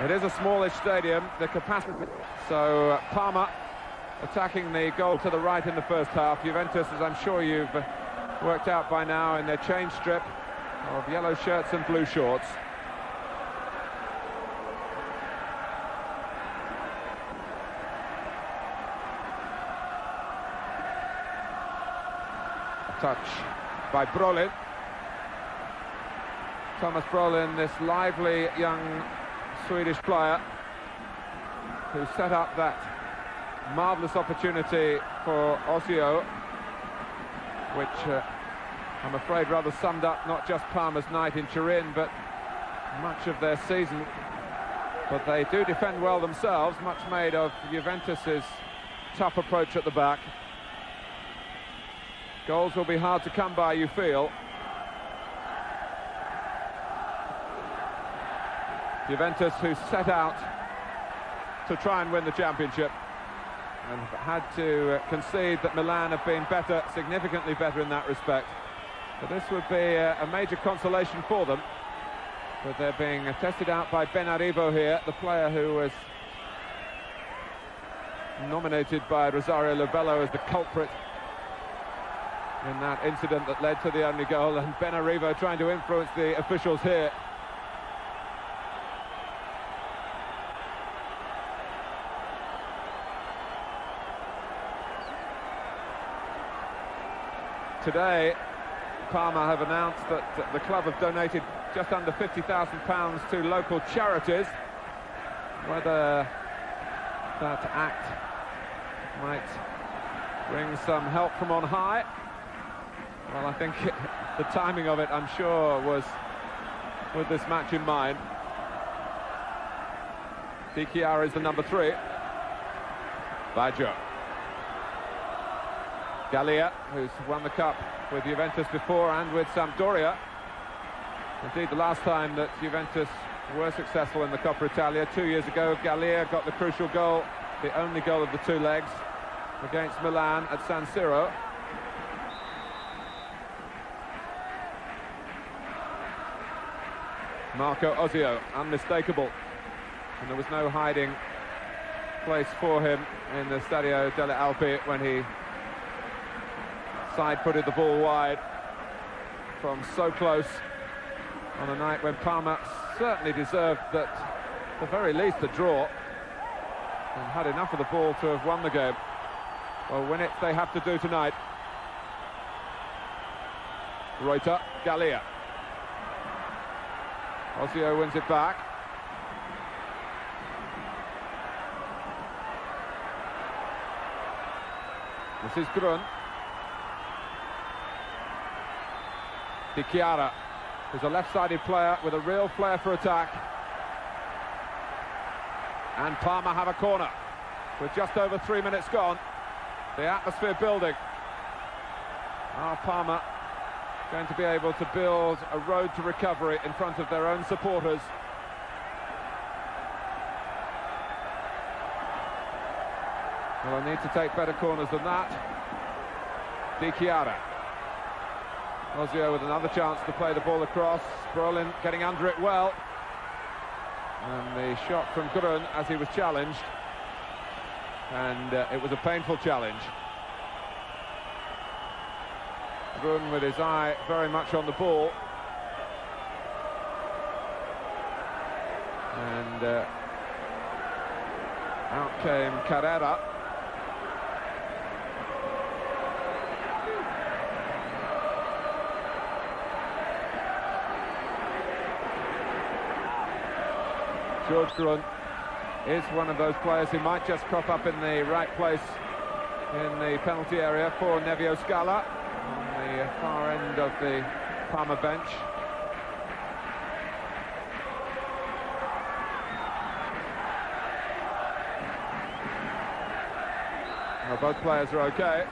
It is a smallish stadium, the capacity. So Parma attacking the goal to the right in the first half. Juventus, as I'm sure you've worked out by now, in their change strip of yellow shirts and blue shorts. Touch by Brolin. Thomas Brolin, this lively young Swedish player who set up that marvellous opportunity for Ozio, which I'm afraid rather summed up not just Parma's night in Turin, but much of their season. But they do defend well themselves, much made of Juventus's tough approach at the back. Goals will be hard to come by, you feel. Juventus, who set out to try and win the championship and had to concede that Milan have been better, significantly better in that respect. But this would be a major consolation for them. But they're being tested out by Benarivo here, the player who was nominated by Rosario Lobello as the culprit in that incident that led to the only goal, and Benarivo trying to influence the officials here. Today, Parma have announced that the club have donated just under £50,000 to local charities. Whether that act might bring some help from on high, well, I think the timing of it, I'm sure, was with this match in mind. Di Chiara is the number 3. Baggio. Gallia, who's won the cup with Juventus before and with Sampdoria. Indeed, the last time that Juventus were successful in the Copa Italia, 2 years ago, Gallia got the crucial goal, the only goal of the 2 legs, against Milan at San Siro. Marco Ozio, unmistakable, and there was no hiding place for him in the Stadio delle Alpi when he side-footed the ball wide from so close on a night when Parma certainly deserved that, at the very least, a draw, and had enough of the ball to have won the game. Well, win it they have to do tonight. Reuter, Gallia. Ozio wins it back. This is Grun. Di Chiara, who's a left-sided player with a real flair for attack. And Parma have a corner with just over 3 minutes gone. The atmosphere building. Are Parma going to be able to build a road to recovery in front of their own supporters? Well, I need to take better corners than that. Di Chiara. Ozio with another chance to play the ball across. Brolin getting under it well. And the shot from Grun as he was challenged. And it was a painful challenge. Grun with his eye very much on the ball. And out came Carrera. George Grun is one of those players who might just crop up in the right place in the penalty area for Nevio Scala on the far end of the Parma bench. Well, both players are okay.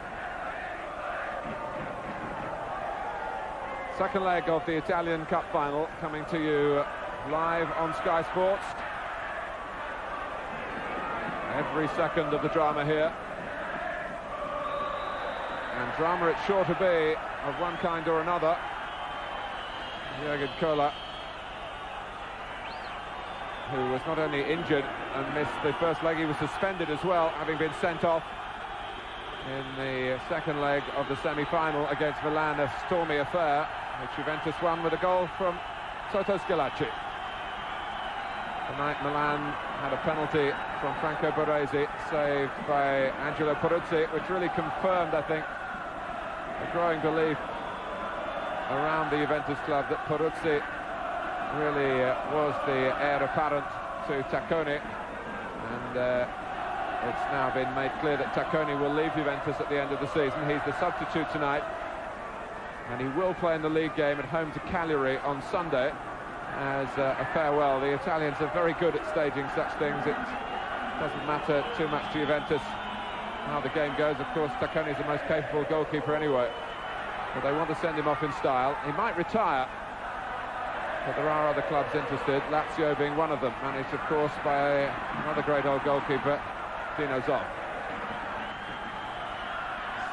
Second leg of the Italian Cup final coming to you live on Sky Sports. Every second of the drama here. And drama it's sure to be, of one kind or another. Jürgen Kohler who was not only injured and missed the first leg, he was suspended as well, having been sent off in the second leg of the semi-final against Milan, a stormy affair, which Juventus won with a goal from Sotoschillaci. Tonight Milan had a penalty from Franco Baresi, saved by Angelo Peruzzi, which really confirmed, I think, a growing belief around the Juventus club that Peruzzi really was the heir apparent to Tacconi, and it's now been made clear that Tacconi will leave Juventus at the end of the season. He's the substitute tonight, and he will play in the league game at home to Cagliari on Sunday as a farewell. The Italians are very good at staging such things. It doesn't matter too much to Juventus how the game goes. Of course, Tacconi is the most capable goalkeeper anyway, but they want to send him off in style. He might retire, but there are other clubs interested, Lazio being one of them, managed, of course, by another great old goalkeeper, Dino Zoff.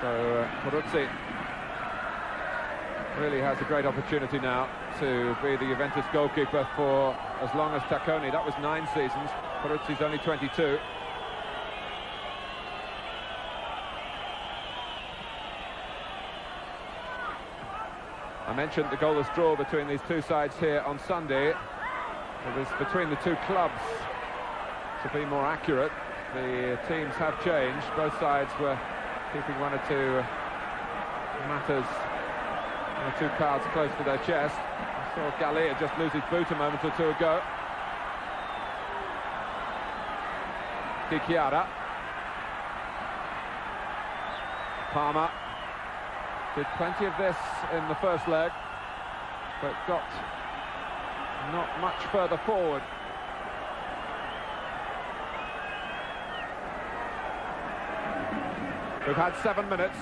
So Peruzzi really has a great opportunity now to be the Juventus goalkeeper for as long as Tacconi. That was 9 seasons. Peruzzi's only 22. I mentioned the goalless draw between these two sides here on Sunday. It was between the two clubs, to be more accurate. The teams have changed. Both sides were keeping one or two matters, one or two cards close to their chest. I saw Gallia just lose his boot a moment or two ago. Di Chiara. Parma did plenty of this in the first leg, but got not much further forward. We've had 7 minutes.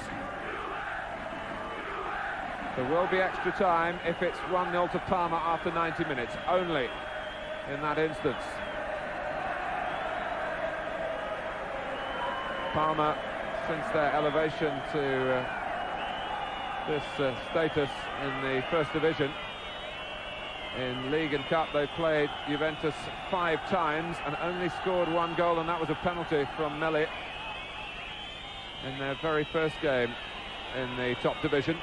There will be extra time if it's 1-0 to Parma after 90 minutes, only in that instance. Parma, since their elevation to this status in the First Division, in League and Cup, they played Juventus 5 times and only scored 1 goal, and that was a penalty from Melli in their very first game in the top division.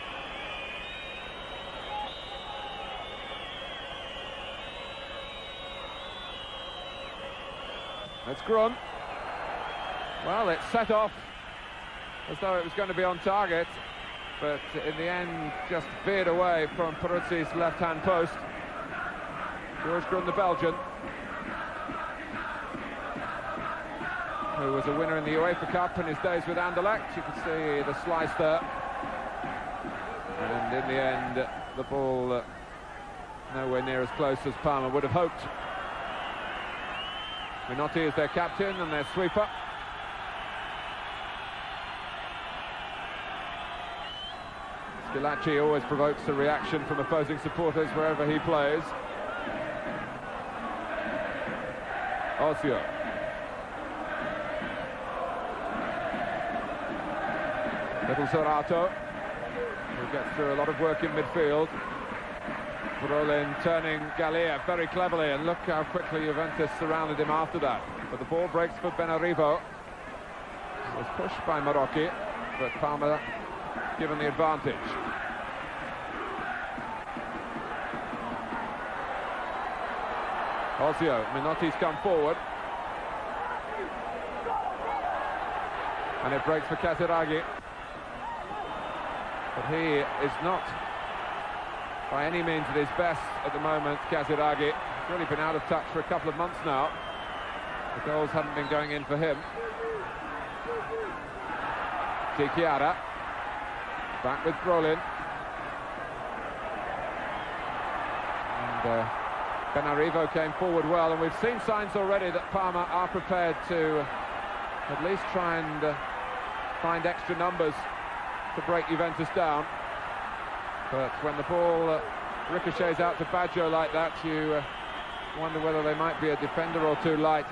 It's Grun. Well, it set off as though it was going to be on target, but in the end just veered away from Peruzzi's left-hand post. George Grun, the Belgian, who was a winner in the UEFA Cup in his days with Anderlecht. You can see the slice there. And in the end, the ball nowhere near as close as Parma would have hoped. Minotti is their captain and their sweeper. Schillaci always provokes a reaction from opposing supporters wherever he plays. Osio. Little Zorato, who gets through a lot of work in midfield. Brolin turning Gallia very cleverly, and look how quickly Juventus surrounded him after that. But the ball breaks for Benarivo. It was pushed by Marocchi, but Parma given the advantage. Osio, Minotti's come forward. And it breaks for Casiraghi. But he is not by any means at his best at the moment, Casiraghi. He's really been out of touch for a couple of months now. The goals haven't been going in for him. Di Chiara. Back with Brolin. And Benarivo came forward well, and we've seen signs already that Parma are prepared to at least try and find extra numbers to break Juventus down. But when the ball ricochets out to Baggio like that, you wonder whether they might be a defender or two light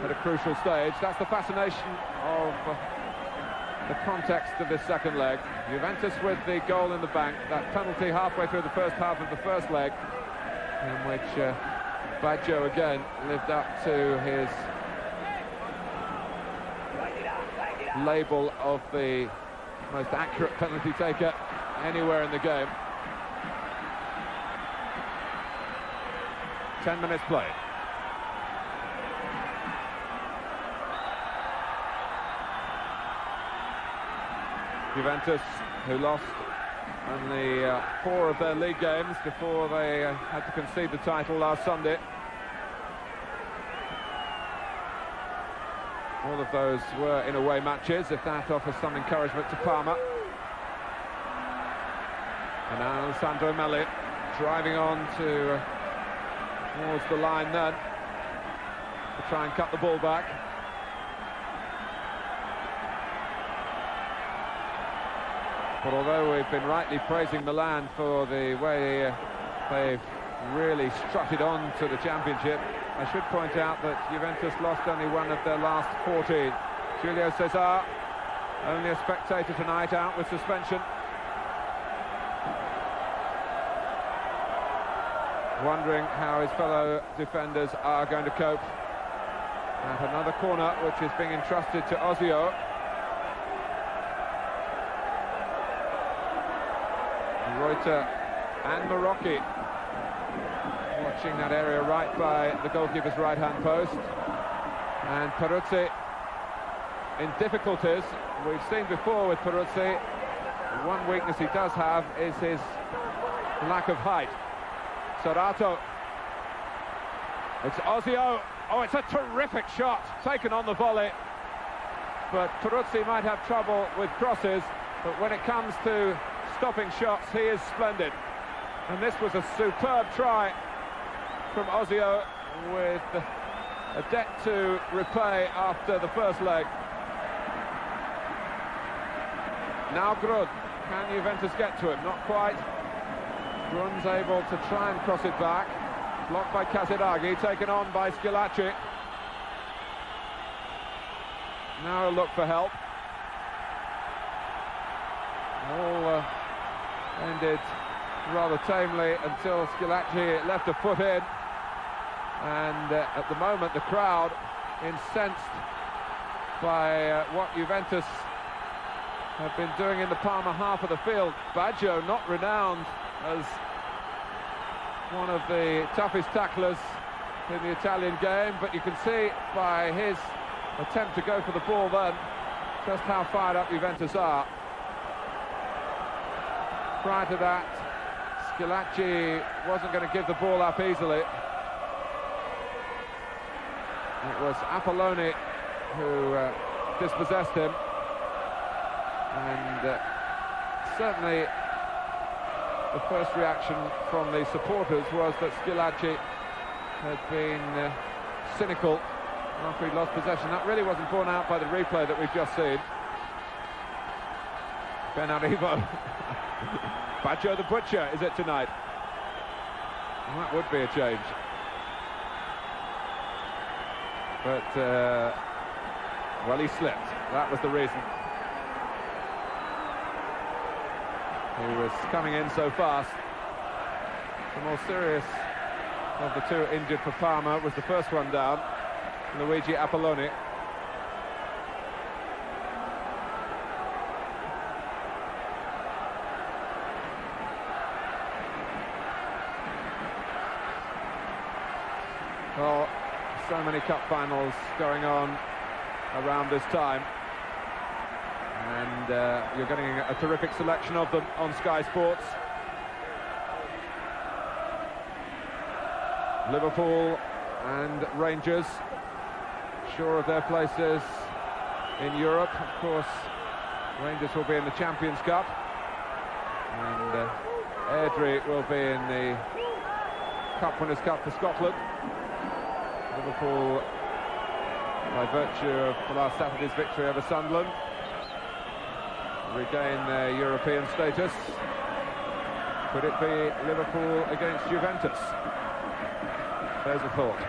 at a crucial stage. That's the fascination of the context of this second leg. Juventus with the goal in the bank, that penalty halfway through the first half of the first leg, in which Baggio again lived up to his label of the most accurate penalty taker anywhere in the game. 10 minutes played. Juventus, who lost only 4 of their league games before they had to concede the title last Sunday. All of those were in away matches, if that offers some encouragement to Parma. And now Alessandro Melli driving on towards the line then to try and cut the ball back. But although we've been rightly praising Milan for the way they've really strutted on to the championship, I should point out that Juventus lost only one of their last 14. Julio Cesar, only a spectator tonight, out with suspension. Wondering how his fellow defenders are going to cope. And another corner which is being entrusted to Ozio. Reuter and Marocchi watching that area right by the goalkeeper's right-hand post. And Peruzzi in difficulties. We've seen before with Peruzzi, one weakness he does have is his lack of height. Sorato. It's Ozio. Oh, it's a terrific shot taken on the volley. But Peruzzi might have trouble with crosses, but when it comes to stopping shots, he is splendid. And this was a superb try from Ozio, with a debt to repay after the first leg. Now Grun. Can Juventus get to him? Not quite. Grun's able to try and cross it back. Blocked by Casiraghi, taken on by Schillaci. Now a look for help. All ended rather tamely until Schillaci left a foot in. And at the moment the crowd, incensed by what Juventus have been doing in the Parma half of the field. Baggio, not renowned as one of the toughest tacklers in the Italian game, but you can see by his attempt to go for the ball then just how fired up Juventus are. Prior to that, Schillaci wasn't going to give the ball up easily. It was Apolloni who dispossessed him, and certainly the first reaction from the supporters was that Schillaci had been cynical after he lost possession. That really wasn't borne out by the replay that we've just seen. Ben Arrivo. Baggio the Butcher, is it tonight? Well, that would be a change. But, well, he slipped. That was the reason. He was coming in so fast. The more serious of the two injured for Parma was the first one down, Luigi Apolloni. Well, so many cup finals going on around this time, and you're getting a terrific selection of them on Sky Sports. Liverpool and Rangers, sure of their places in Europe. Of course, Rangers will be in the Champions Cup, and Airdrie will be in the Cup Winners' Cup for Scotland. Liverpool, by virtue of last Saturday's victory over Sunderland, regain their European status. Could it be Liverpool against Juventus? There's a thought.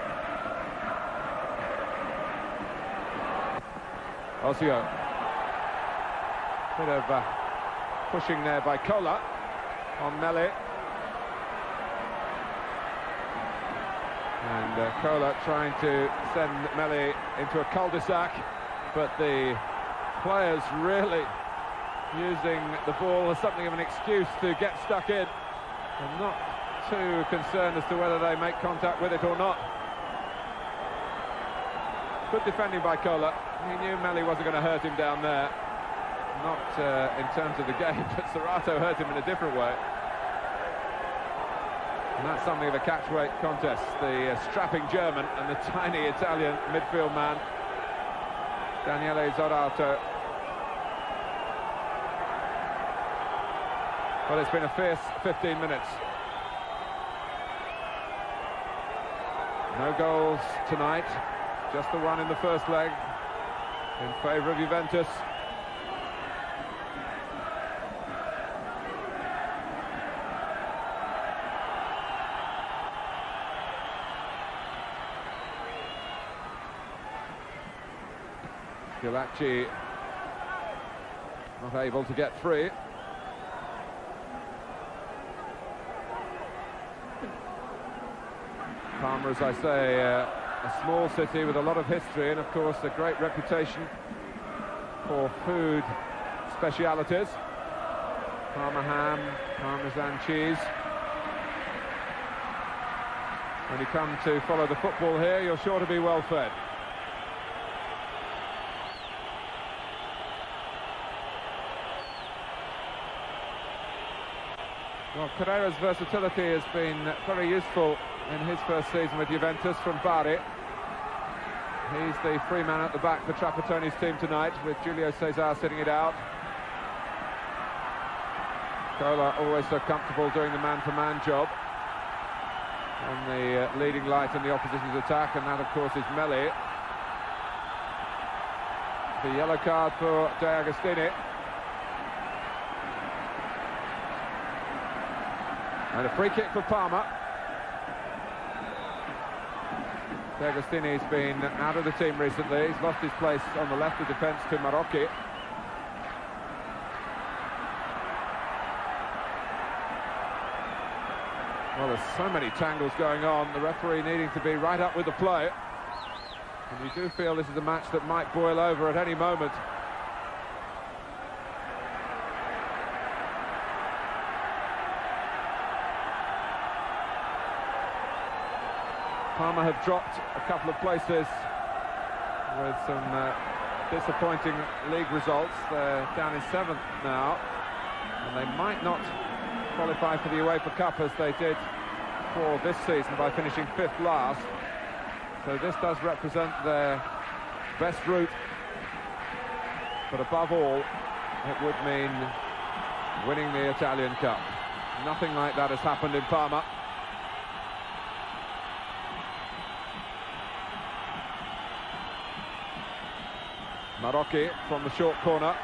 Ozio. Bit of pushing there by Cola on Melli. And Cola trying to send Melli into a cul-de-sac, but the players really using the ball as something of an excuse to get stuck in, and not too concerned as to whether they make contact with it or not. Good defending by Cola. He knew Melli wasn't going to hurt him down there. Not in terms of the game, but Serrato hurt him in a different way. And that's something of a catch-weight contest. The strapping German and the tiny Italian midfield man, Daniele Serrato. Well, it's been a fierce 15 minutes. No goals tonight, just the one in the first leg in favour of Juventus. Schillaci not able to get free. Parma, as I say, a small city with a lot of history and, of course, a great reputation for food specialities. Parma ham, Parmesan cheese. When you come to follow the football here, you're sure to be well fed. Well, Carrera's versatility has been very useful in his first season with Juventus from Bari. He's the free man at the back for Trapattoni's team tonight, with Julio Cesar sitting it out. Cola always so comfortable doing the man-to-man job on the leading light in the opposition's attack, and that, of course, is Melli. The yellow card for De Agostini. And a free kick for Parma. De Agostini's been out of the team recently. He's lost his place on the left of defence to Marocchi. Well, there's so many tangles going on. The referee needing to be right up with the play. And you do feel this is a match that might boil over at any moment. Parma have dropped a couple of places with some disappointing league results. They're down in 7th now, and they might not qualify for the UEFA Cup as they did for this season by finishing 5th last. So this does represent their best route, but above all, it would mean winning the Italian Cup. Nothing like that has happened in Parma. Marocchi from the short corner.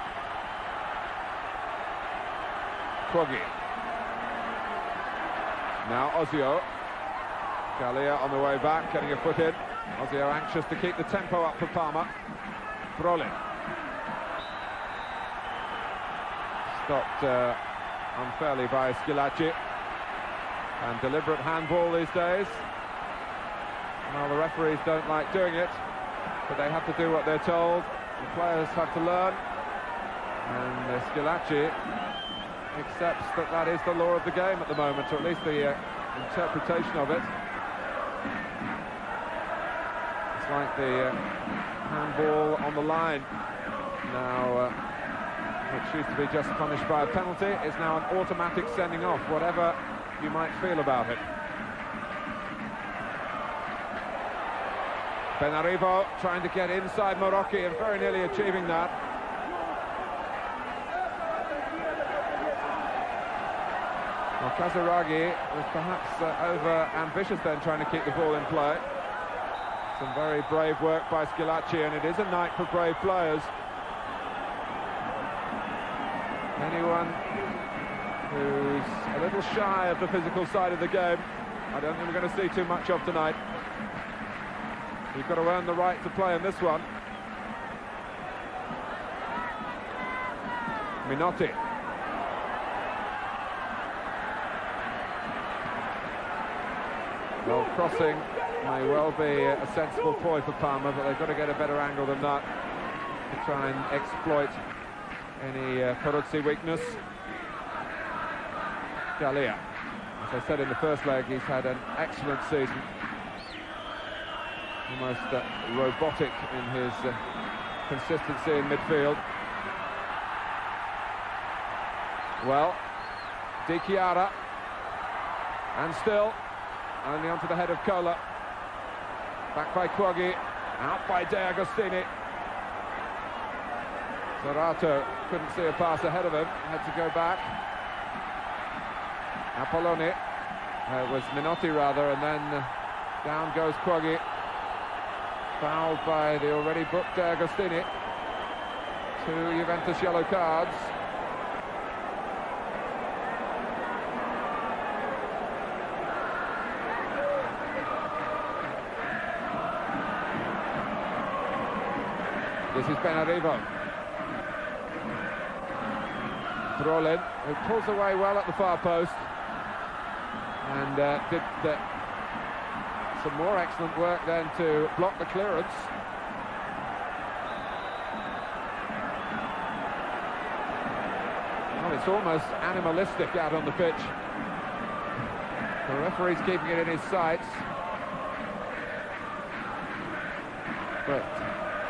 Quaggi. Now Ozio. Gallia on the way back, getting a foot in. Ozio anxious to keep the tempo up for Parma. Brolin. Stopped unfairly by Schillaci. And deliberate handball these days. Well, the referees don't like doing it, but they have to do what they're told. The players have to learn, and Schillaci accepts that that is the law of the game at the moment, or at least the interpretation of it. It's like the handball on the line now, which used to be just punished by a penalty, is now an automatic sending off, whatever you might feel about it. Benarivo trying to get inside Marocchi and very nearly achieving that. Well, Casaraghi was perhaps over-ambitious then, trying to keep the ball in play. Some very brave work by Schillaci, and it is a night for brave players. Anyone who's a little shy of the physical side of the game, I don't think we're going to see too much of tonight. You've got to earn the right to play in this one. Minotti. Well, crossing may well be a sensible ploy for Parma, but they've got to get a better angle than that to try and exploit any Peruzzi weakness. Galea, as I said in the first leg, he's had an excellent season. Almost robotic in his consistency in midfield. Well, Di Chiara, and still only onto the head of Cola. Back by Quaggi, out by De Agostini. Zorato couldn't see a pass ahead of him, had to go back. Apolloni, it was Minotti rather, and then down goes Quaggi. Fouled by the already booked De Agostini. 2 Juventus yellow cards. This is Benarivo. Brolin, who pulls away well at the far post, and did some more excellent work then to block the clearance. Well, it's almost animalistic out on the pitch. The referee's keeping it in his sights, but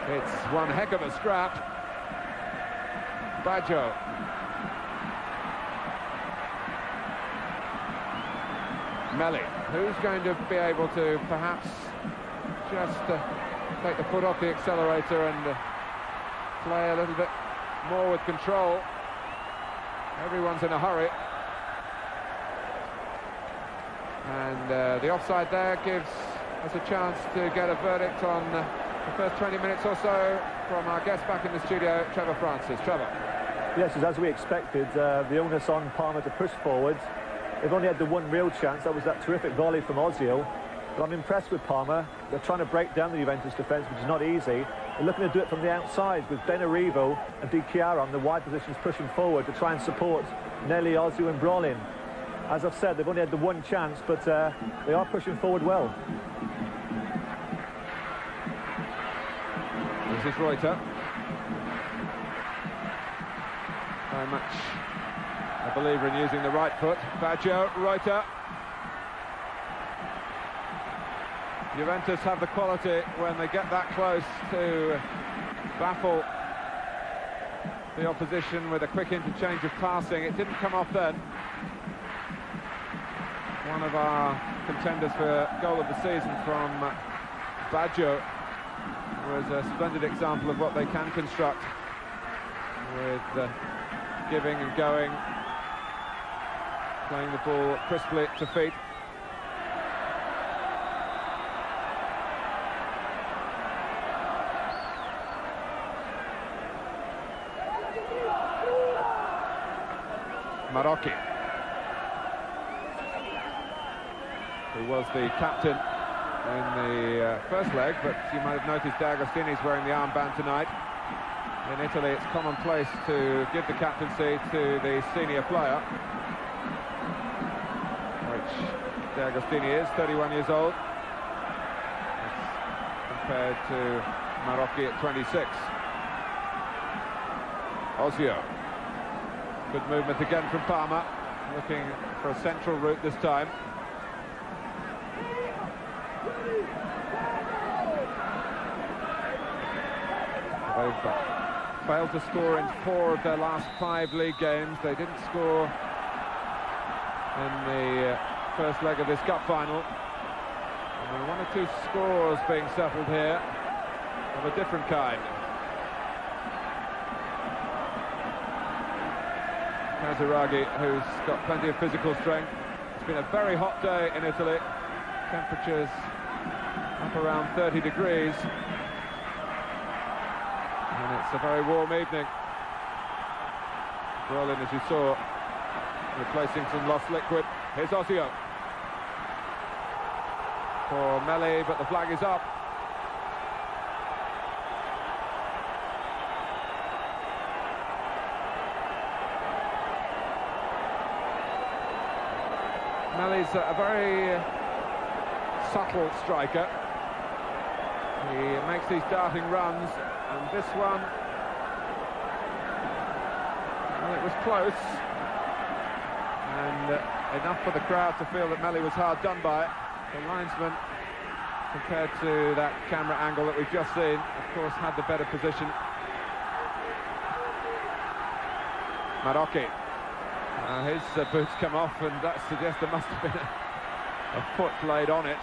it's one heck of a scrap. Baggio. Melli, who's going to be able to perhaps just take the foot off the accelerator and play a little bit more with control. Everyone's in a hurry. And the offside there gives us a chance to get a verdict on the first 20 minutes or so from our guest back in the studio, Trevor Francis. Trevor. Yes, as we expected, the onus on Parma to push forward. They've only had the one real chance, that was that terrific volley from Ozio. But I'm impressed with Parma. They're trying to break down the Juventus defence, which is not easy. They're looking to do it from the outside with Benarivo and Di Chiara on the wide positions pushing forward to try and support Nelly, Ozio and Brolin. As I've said, they've only had the one chance, but they are pushing forward well. This is Reuter. Very much a believer in using the right foot. Baggio, Reuter. Juventus have the quality when they get that close to baffle the opposition with a quick interchange of passing. It didn't come off then. One of our contenders for goal of the season from Baggio was a splendid example of what they can construct with giving and going, playing the ball crisply to feet. Marocchi, who was the captain in the first leg, but you might have noticed D'Agostini's wearing the armband tonight. In Italy, it's commonplace to give the captaincy to the senior player, which D'Agostini is, 31 years old, compared to Marocchi at 26. Ozio. Good movement again from Parma, looking for a central route this time. They've failed to score in 4 of their last 5 league games. They didn't score in the first leg of this cup final. And 1 or 2 scores being settled here of a different kind. Casiraghi, who's got plenty of physical strength. It's been a very hot day in Italy. Temperatures up around 30 degrees. And it's a very warm evening. Brolin, as you saw, replacing some lost liquid. Here's Ozio. For Melli, but the flag is up. Melli's a very subtle striker. He makes these darting runs, and this one, well, it was close, and enough for the crowd to feel that Melli was hard done by. The linesman, compared to that camera angle that we've just seen, of course had the better position. Marocchi. His boots come off, and that suggests there must have been a foot laid on it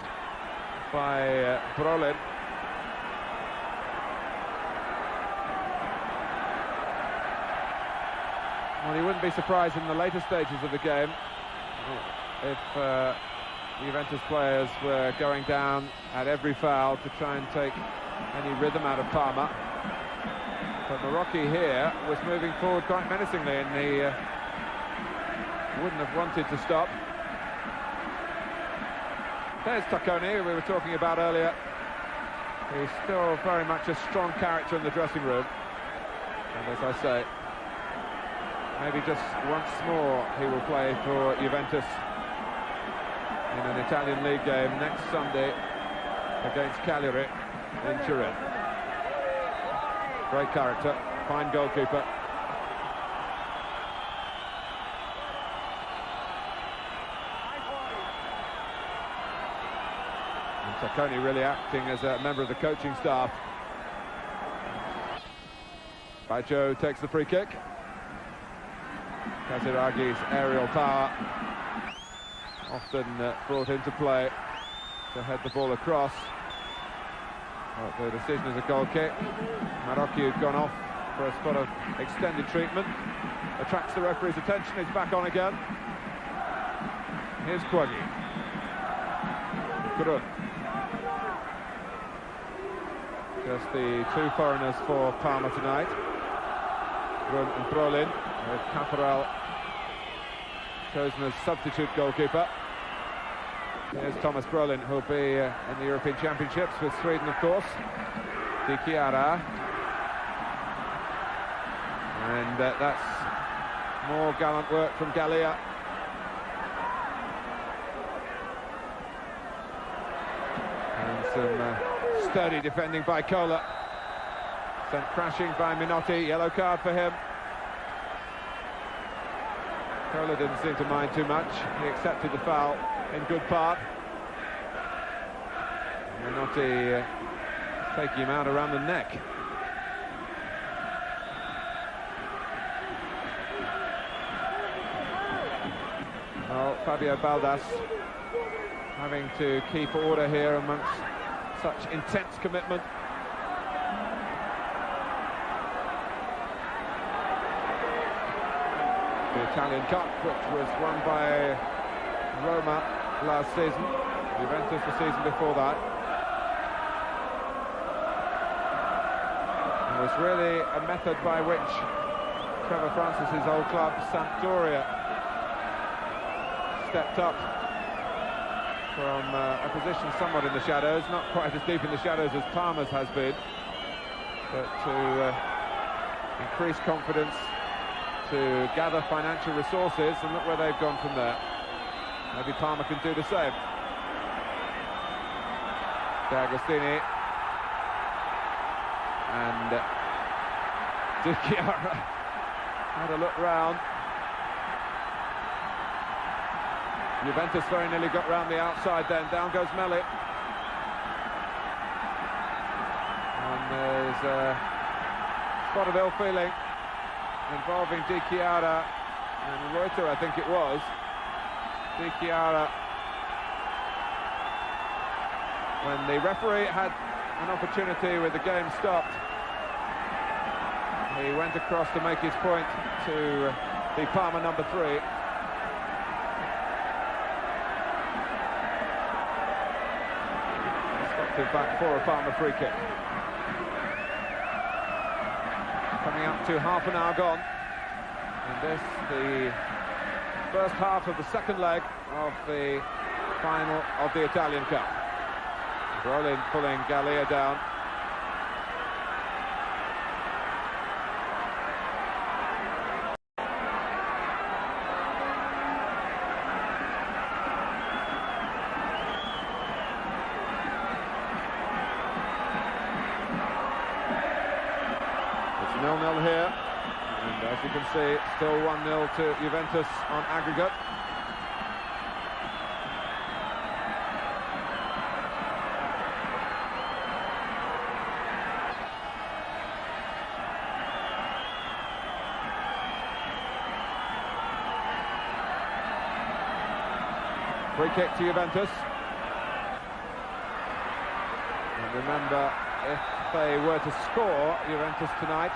by Brolin. Well, you wouldn't be surprised in the later stages of the game if Juventus players were going down at every foul to try and take any rhythm out of Parma. But Marocchi here was moving forward quite menacingly, and he wouldn't have wanted to stop. There's Tacconi, who we were talking about earlier. He's still very much a strong character in the dressing room. And as I say, maybe just once more he will play for Juventus in an Italian league game next Sunday against Cagliari in Turin. Great character, fine goalkeeper. And Tacconi really acting as a member of the coaching staff. Baggio takes the free kick. Casiraghi's aerial power often brought into play to head the ball across. But the decision is a goal kick. Marocchi, who'd gone off for a spot of extended treatment, attracts the referee's attention. He's back on again. Here's Quaggy. Grun. Just the two foreigners for Parma tonight. Grun and Brolin, with Caporal chosen as substitute goalkeeper. Here's Thomas Brolin, who'll be in the European Championships with Sweden, of course. Di Chiara. And that's more gallant work from Gallia. And some sturdy defending by Cola. Sent crashing by Minotti, yellow card for him. Cola didn't seem to mind too much. He accepted the foul in good part. Minotti taking him out around the neck. Well, Fabio Baldas having to keep order here amongst such intense commitment. The Italian Cup, which was won by Roma last season, Juventus the season before that. It was really a method by which Trevor Francis's old club, Sampdoria, stepped up from a position somewhat in the shadows, not quite as deep in the shadows as Parma's has been, but to increase confidence, to gather financial resources, and look where they've gone from there. Maybe Parma can do the same. De Agostini and Di Chiara had a look round. Juventus very nearly got round the outside then. Down goes Melli. And there's a spot of ill feeling involving Di Chiara and Reuter, I think it was. Di Chiara, when the referee had an opportunity with the game stopped, he went across to make his point to the Parma number 3. Stopped him back for a Parma free kick. Coming up to half an hour gone, and this the first half of the second leg of the final of the Italian Cup. Brolin pulling Gallia down. 1-0 here. And as you can see, still 1-0 to Juventus on aggregate. Free kick to Juventus. And remember, if they were to score Juventus tonight,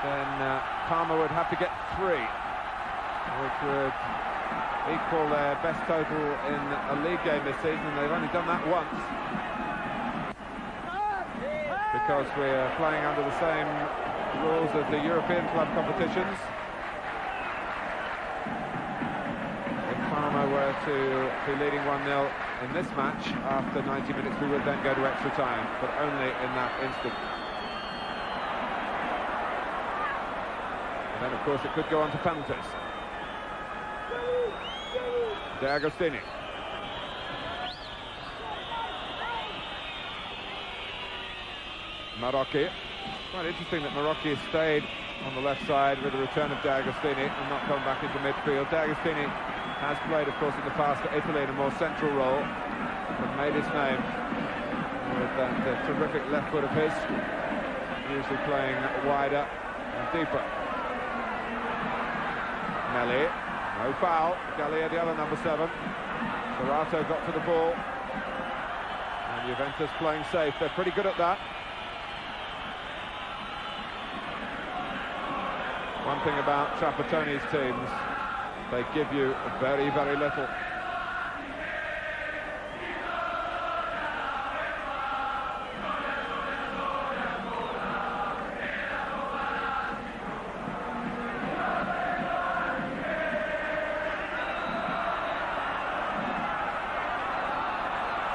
then Parma would have to get 3, which would equal their best total in a league game this season. They've only done that once, because we're playing under the same rules as the European club competitions. Were to be leading 1-0 in this match after 90 minutes, we would then go to extra time, but only in that instant. And then, of course, it could go on to penalties. De Agostini. Marocchi. Quite interesting that Marocchi stayed on the left side with the return of De Agostini and not come back into midfield. De Agostini has played, of course, in the past for Italy in a more central role, but made his name with that terrific left foot of his, usually playing wider and deeper. Melli, no foul. Gallia, the other number 7. Serato got to the ball, and Juventus playing safe. They're pretty good at that. One thing about Trapattoni's teams, they give you very, very little.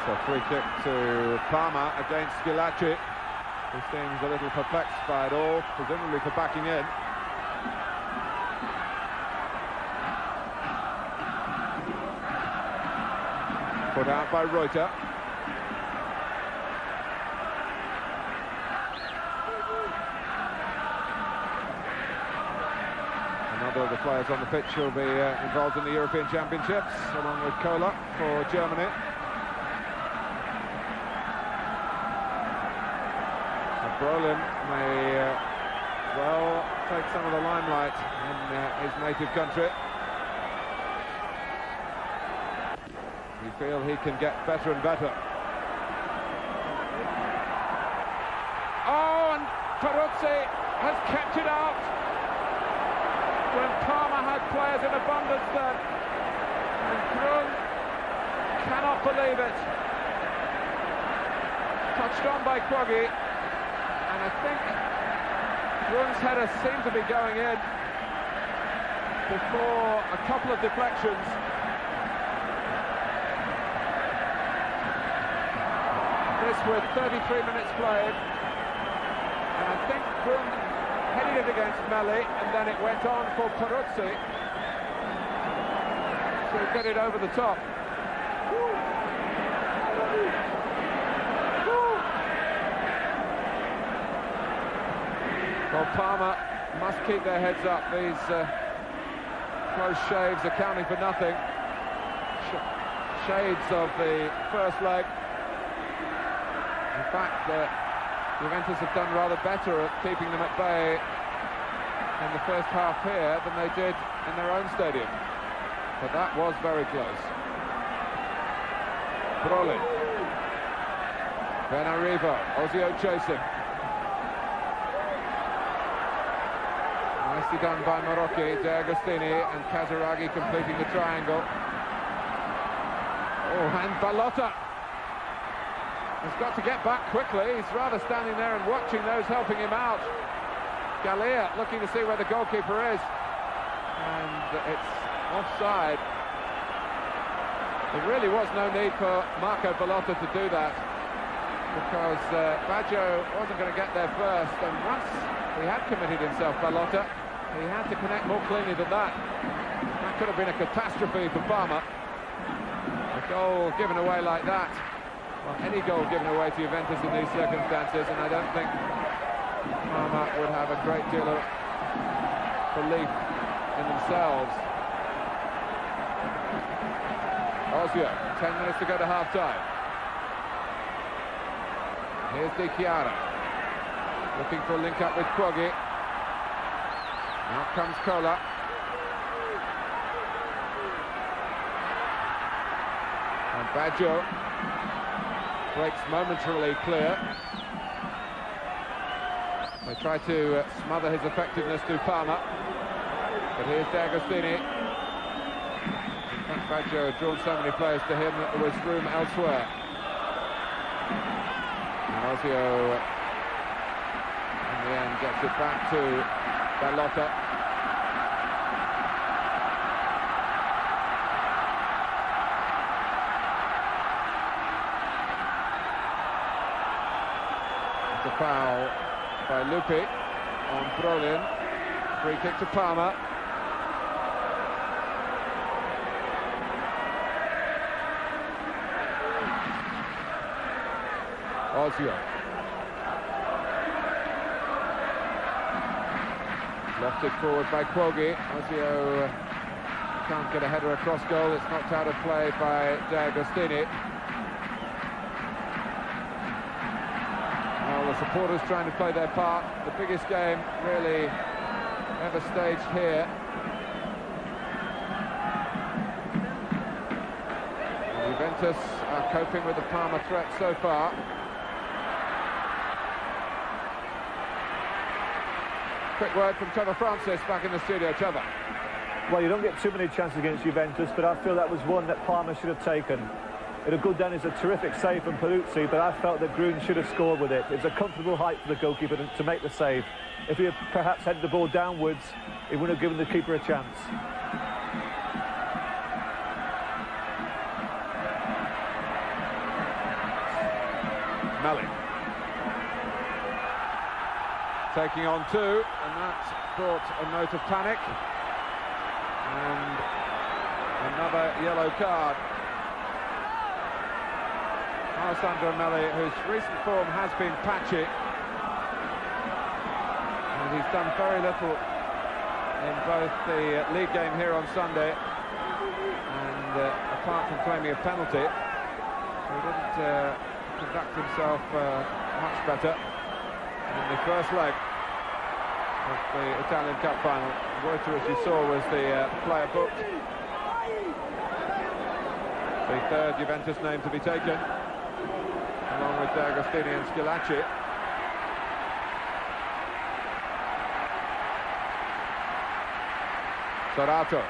So free kick to Parma against Schillaci, who seems a little perplexed by it all, presumably for backing in. Put out by Reuter. Another of the players on the pitch will be involved in the European Championships, along with Kola for Germany. And Brolin may well take some of the limelight in his native country. We feel he can get better and better. Oh, and Peruzzi has kept it out when Parma had players in abundance then. And Grun cannot believe it. Touched on by Quaggy, and I think Grun's header seemed to be going in before a couple of deflections. This with 33 minutes played, and I think Grun headed it against Melli, and then it went on for Peruzzi to get it over the top. Well, Parma must keep their heads up. These close shaves accounting for nothing. Shades of the first leg. In fact, Juventus have done rather better at keeping them at bay in the first half here than they did in their own stadium. But that was very close. Brolin. Benariva. Ozio chasing. Nicely done by Marocchi, De Agostini and Casaraghi completing the triangle. Oh, and Ballotta has got to get back quickly. He's rather standing there and watching those helping him out. Gallia looking to see where the goalkeeper is. And it's offside. There really was no need for Marco Ballotta to do that, because Baggio wasn't going to get there first, and once he had committed himself, Ballotta, he had to connect more cleanly than that. That could have been a catastrophe for Parma. A goal given away like that, well, any goal given away to Juventus in these circumstances, and I don't think Parma would have a great deal of belief in themselves. Osio, 10 minutes to go to half-time. Here's Di Chiara, looking for a link-up with Quaggi. Out comes Cola. And Baggio breaks momentarily clear. They try to smother his effectiveness to Parma. But here's D'Agostini. In fact, Baggio had drawn so many players to him that there was room elsewhere. And Osio, in the end, gets it back to Ballotta. It's a foul by Lupi on Brolin. Free kick to Parma. Osio. Lofted forward by Quaggi. Osio can't get a header across goal. It's knocked out of play by D'Agostini. Well, the supporters trying to play their part. The biggest game really ever staged here. And Juventus are coping with the Parma threat so far. Quick word from Trevor Francis back in the studio. Trevor. Well, you don't get too many chances against Juventus, but I feel that was one that Parma should have taken. It'll go down as a terrific save from Peruzzi, but I felt that Grun should have scored with it. It's a comfortable height for the goalkeeper to make the save. If he had perhaps headed the ball downwards, he wouldn't have given the keeper a chance. Melli. Taking on two, and that brought a note of panic. And another yellow card. Alessandro Melli, whose recent form has been patchy, and he's done very little in both the league game here on Sunday and apart from claiming a penalty, he didn't conduct himself much better in the first leg of the Italian Cup final. Vuelta, as you saw, was the player booked. The third Juventus name to be taken, along with D'Agostini and Schillaci. Sorato.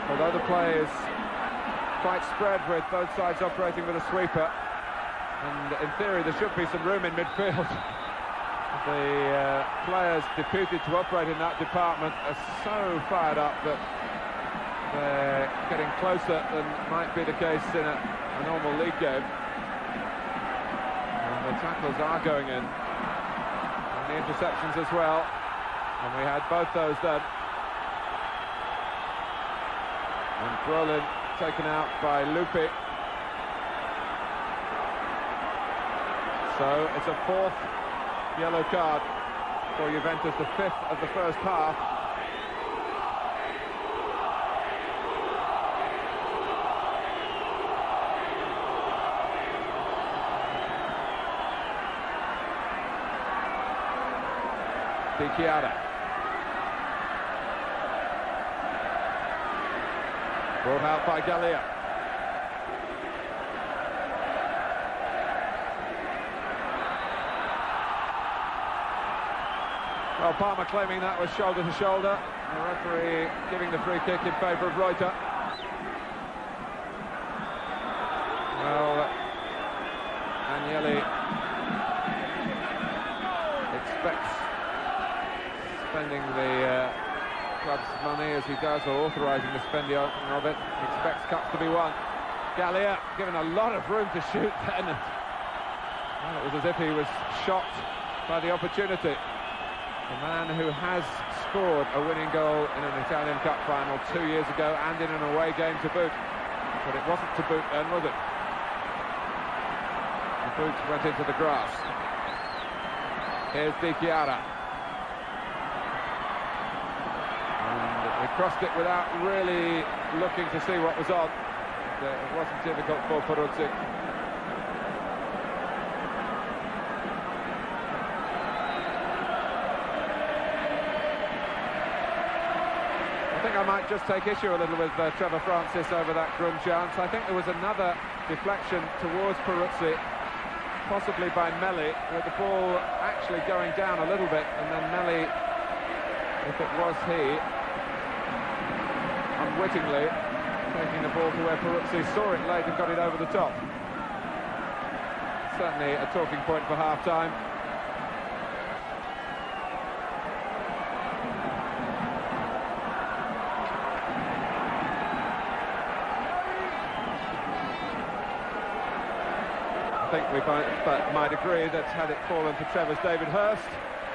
Although the play is quite spread with both sides operating with a sweeper, and in theory there should be some room in midfield, the players deputed to operate in that department are so fired up that they're getting closer than might be the case in a normal league game. And the tackles are going in, and the interceptions as well, and we had both those then. And Brolin taken out by Lupi. So it's a fourth yellow card for Juventus, the fifth of the first half. Di Chiara. Brought out by Gallia. Well, Parma claiming that was shoulder to shoulder. The referee giving the free kick in favour of Reuter. Well, Agnelli expects spending the club's money as he does, or authorising the spending of it. Expects cups to be won. Gallia given a lot of room to shoot then. Well, it was as if he was shocked by the opportunity. The man who has scored a winning goal in an Italian Cup final 2 years ago and in an away game to boot. But it wasn't to boot then, was it? Boots went into the grass. Here's Di Chiara. And he crossed it without really looking to see what was on. It wasn't difficult for Peruzzi. I think I might just take issue a little with Trevor Francis over that Grun chance. I think there was another deflection towards Peruzzi, possibly by Melli, with the ball actually going down a little bit, and then Melli, if it was he, unwittingly taking the ball to where Peruzzi saw it late and got it over the top. Certainly a talking point for half-time. I think we might agree that had it fallen to Trevor's David Hirst,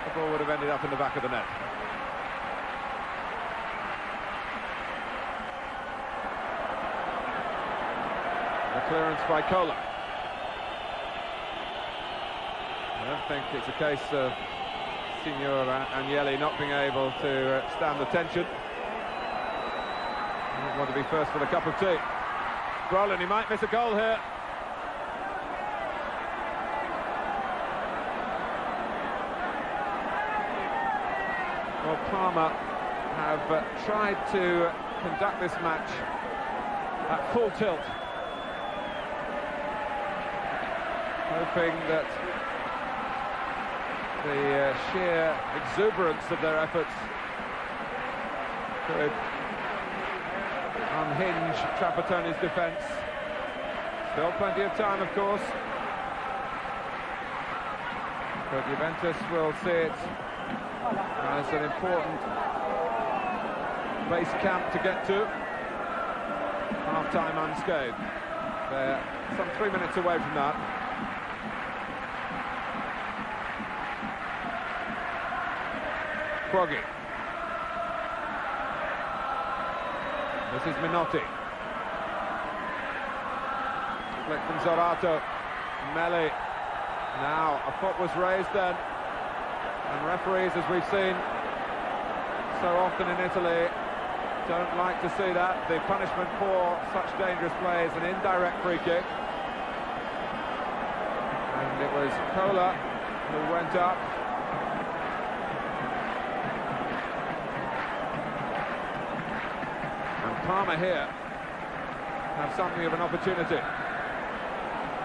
the ball would have ended up in the back of the net. The clearance by Cola. I don't think it's a case of Signor Agnelli not being able to stand the tension. He doesn't want to be first for the cup of tea. Brolin, he might miss a goal here. Well, Parma have tried to conduct this match at full tilt, hoping that the sheer exuberance of their efforts could unhinge Trapattoni's defence. Still plenty of time, of course, but Juventus will see it as an important base camp to get to. Half-time unscathed. They're some 3 minutes away from that. Quaggi. This is Minotti. Flick from Zorato. Melli. Now, a foot was raised then. And referees, as we've seen so often in Italy, don't like to see that. The punishment for such dangerous play is an indirect free kick. And it was Cola who went up. And Parma here have something of an opportunity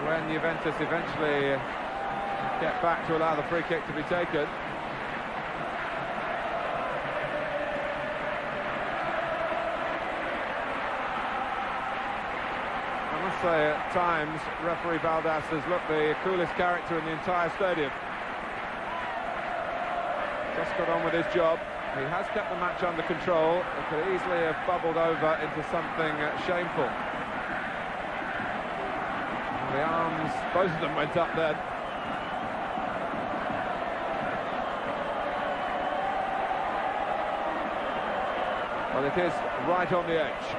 when Juventus eventually get back to allow the free kick to be taken. Say at times referee Baldas has looked the coolest character in the entire stadium. Just got on with his job. He has kept the match under control. It could easily have bubbled over into something shameful. And the arms, both of them went up then. Well, it is right on the edge.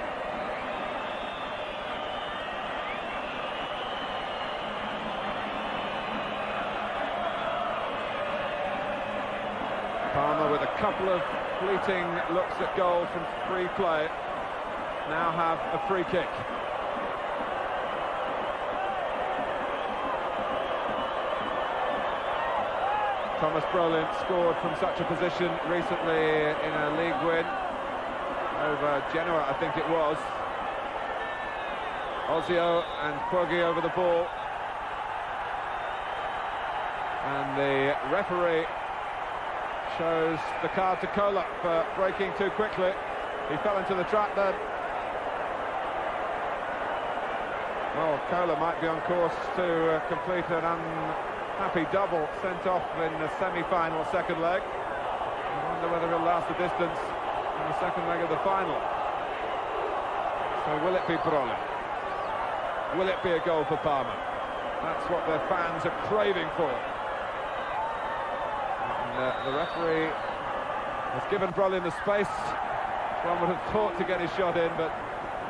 Parma, with a couple of fleeting looks at goal from free play, now have a free kick. Thomas Brolin scored from such a position recently in a league win over Genoa, I think it was. Ozio and Quaggi over the ball. And the referee shows the card to Cola for breaking too quickly. He fell into the trap then. Well, Cola might be on course to complete an unhappy double, sent off in the semi-final second leg. I wonder whether he'll last the distance in the second leg of the final. So will it be Brolin? Will it be a goal for Parma? That's what their fans are craving for. The referee has given Brolin the space. One would have thought to get his shot in, but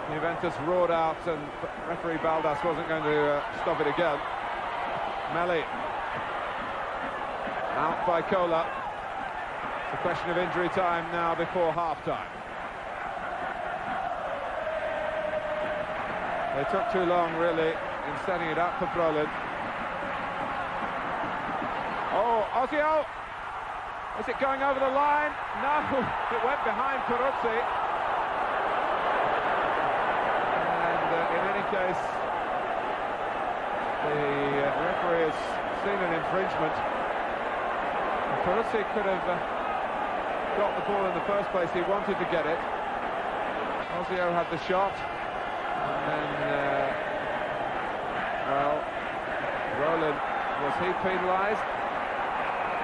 Juventus roared out, and referee Baldas wasn't going to stop it again. Melli. Out by Cola. It's a question of injury time now before half-time. They took too long, really, in setting it up for Brolin. Oh, Ozio! Is it going over the line? No, it went behind Peruzzi. And in any case, the referee has seen an infringement. Peruzzi could have got the ball in the first place. He wanted to get it. Ozio had the shot. And then, well, Roland, was he penalised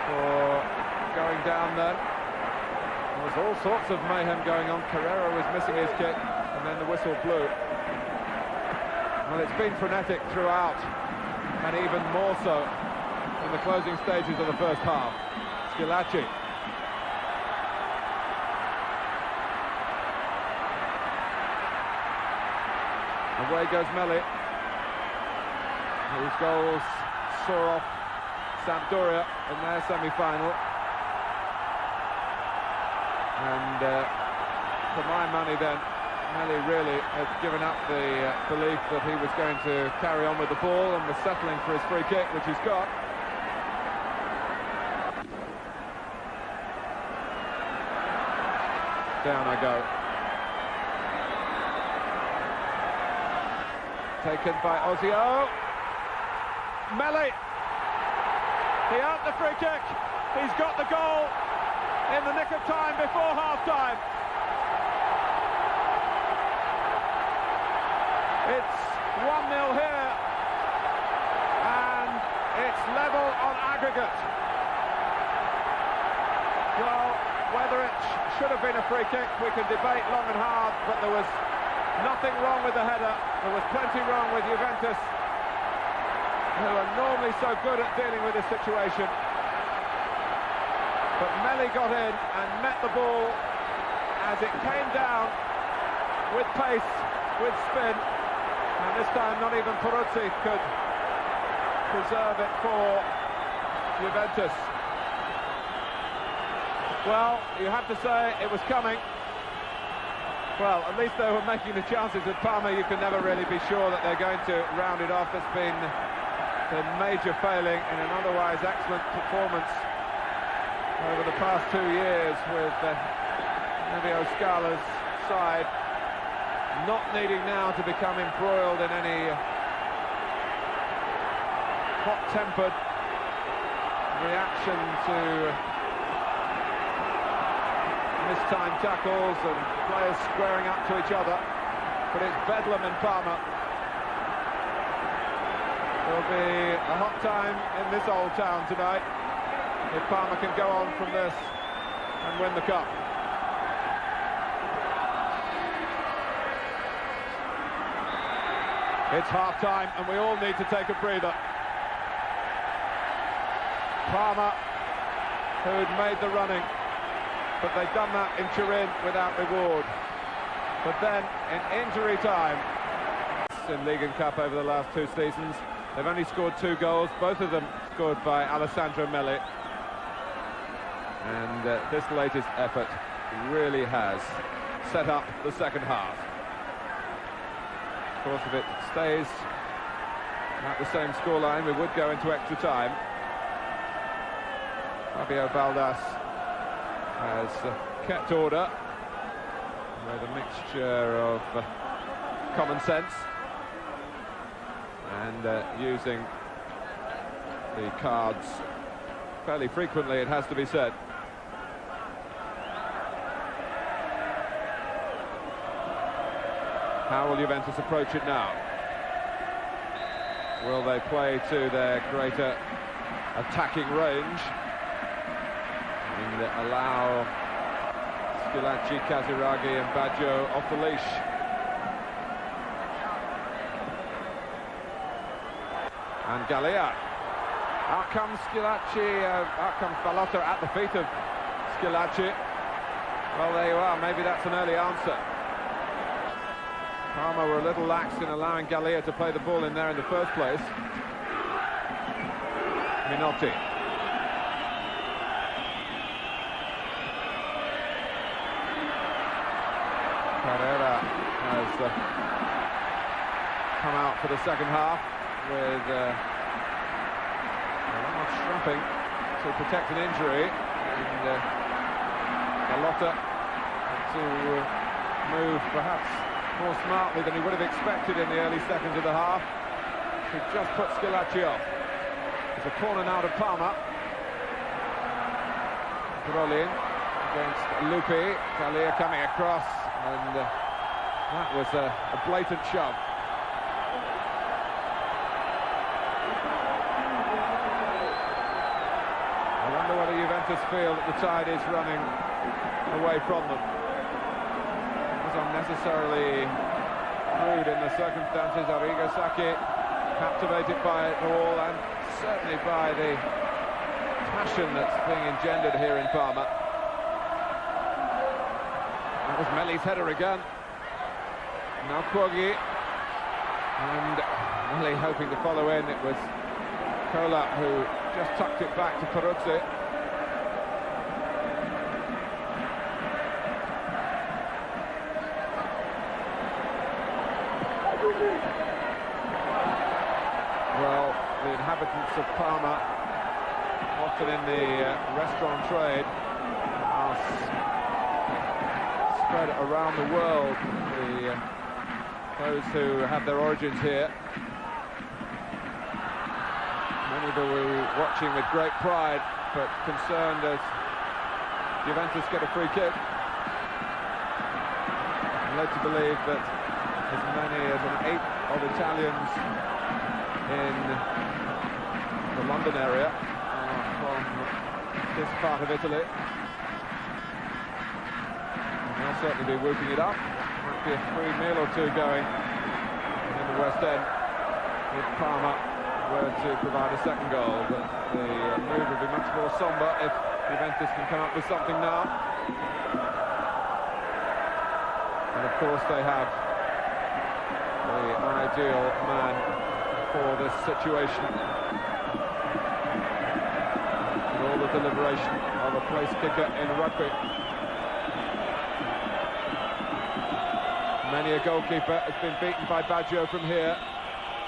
for going down there? There was all sorts of mayhem going on. Carrera was missing his kick, and then the whistle blew. Well, it's been frenetic throughout, and even more so in the closing stages of the first half. Schillaci. Away goes Melli, whose goals saw off Sampdoria in their semi-final. And for my money then, Melli really had given up the belief that he was going to carry on with the ball and was settling for his free kick, which he's got. Down I go. Taken by Ozio. Melli. He earned the free kick. He's got the goal in the nick of time before half-time. It's 1-0 here, and it's level on aggregate. Well, whether it should have been a free kick, we can debate long and hard, but there was nothing wrong with the header. There was plenty wrong with Juventus, who are normally so good at dealing with this situation. But Melli got in and met the ball as it came down with pace, with spin, and this time not even Peruzzi could preserve it for Juventus. Well, you have to say it was coming. Well, at least they were making the chances. With Parma, you can never really be sure that they're going to round it off. It's been a major failing in an otherwise excellent performance over the past 2 years with Nevio Scala's side not needing now to become embroiled in any hot-tempered reaction to mistimed tackles and players squaring up to each other, but it's bedlam in Parma. There'll be a hot time in this old town tonight if Parma can go on from this and win the cup. It's half-time and we all need to take a breather. Parma, who'd made the running, but they've done that in Turin without reward. But then, in injury time, in League and Cup over the last 2 seasons, they've only scored 2 goals, both of them scored by Alessandro Melli. And this latest effort really has set up the second half. Of course, if it stays at the same scoreline, we would go into extra time. Fabio Baldas has kept order with a mixture of common sense and using the cards fairly frequently, it has to be said. How will Juventus approach it now? Will they play to their greater attacking range and allow Schillaci, Casiraghi and Baggio off the leash? And Galea. Out comes Schillaci, out comes Balotto at the feet of Schillaci. Well, there you are, maybe that's an early answer. Parma were a little lax in allowing Galea to play the ball in there in the first place. Minotti. Carrera has come out for the second half with a lot of strapping to protect an injury, and Ballotta had to move perhaps more smartly than he would have expected in the early seconds of the half. He just put Schillaci off. It's a corner now to Parma. Brolin against Lupi. Talia coming across, and that was a blatant shove. I wonder whether Juventus feel that the tide is running away from them. It was unnecessarily rude in the circumstances. Arrigo Sacchi captivated by it all, and certainly by the passion that's being engendered here in Parma. That was Melli's header again. Now Quoggi, and Melli hoping to follow in. It was Cola who just tucked it back to Peruzzi. Well, the inhabitants of Parma, often in the restaurant trade, are spread around the world. Those who have their origins here. Many of them were watching with great pride, but concerned as Juventus get a free kick. I'm led to believe that as many as an eighth of Italians in the London area are from this part of Italy. And they'll certainly be whooping it up. Might be a free meal or two going in the West End if Parma were to provide a second goal, but the mood would be much more sombre if Juventus can come up with something now. And of course they have the ideal man for this situation. With all the deliberation of a place kicker in rugby. Many a goalkeeper has been beaten by Baggio from here.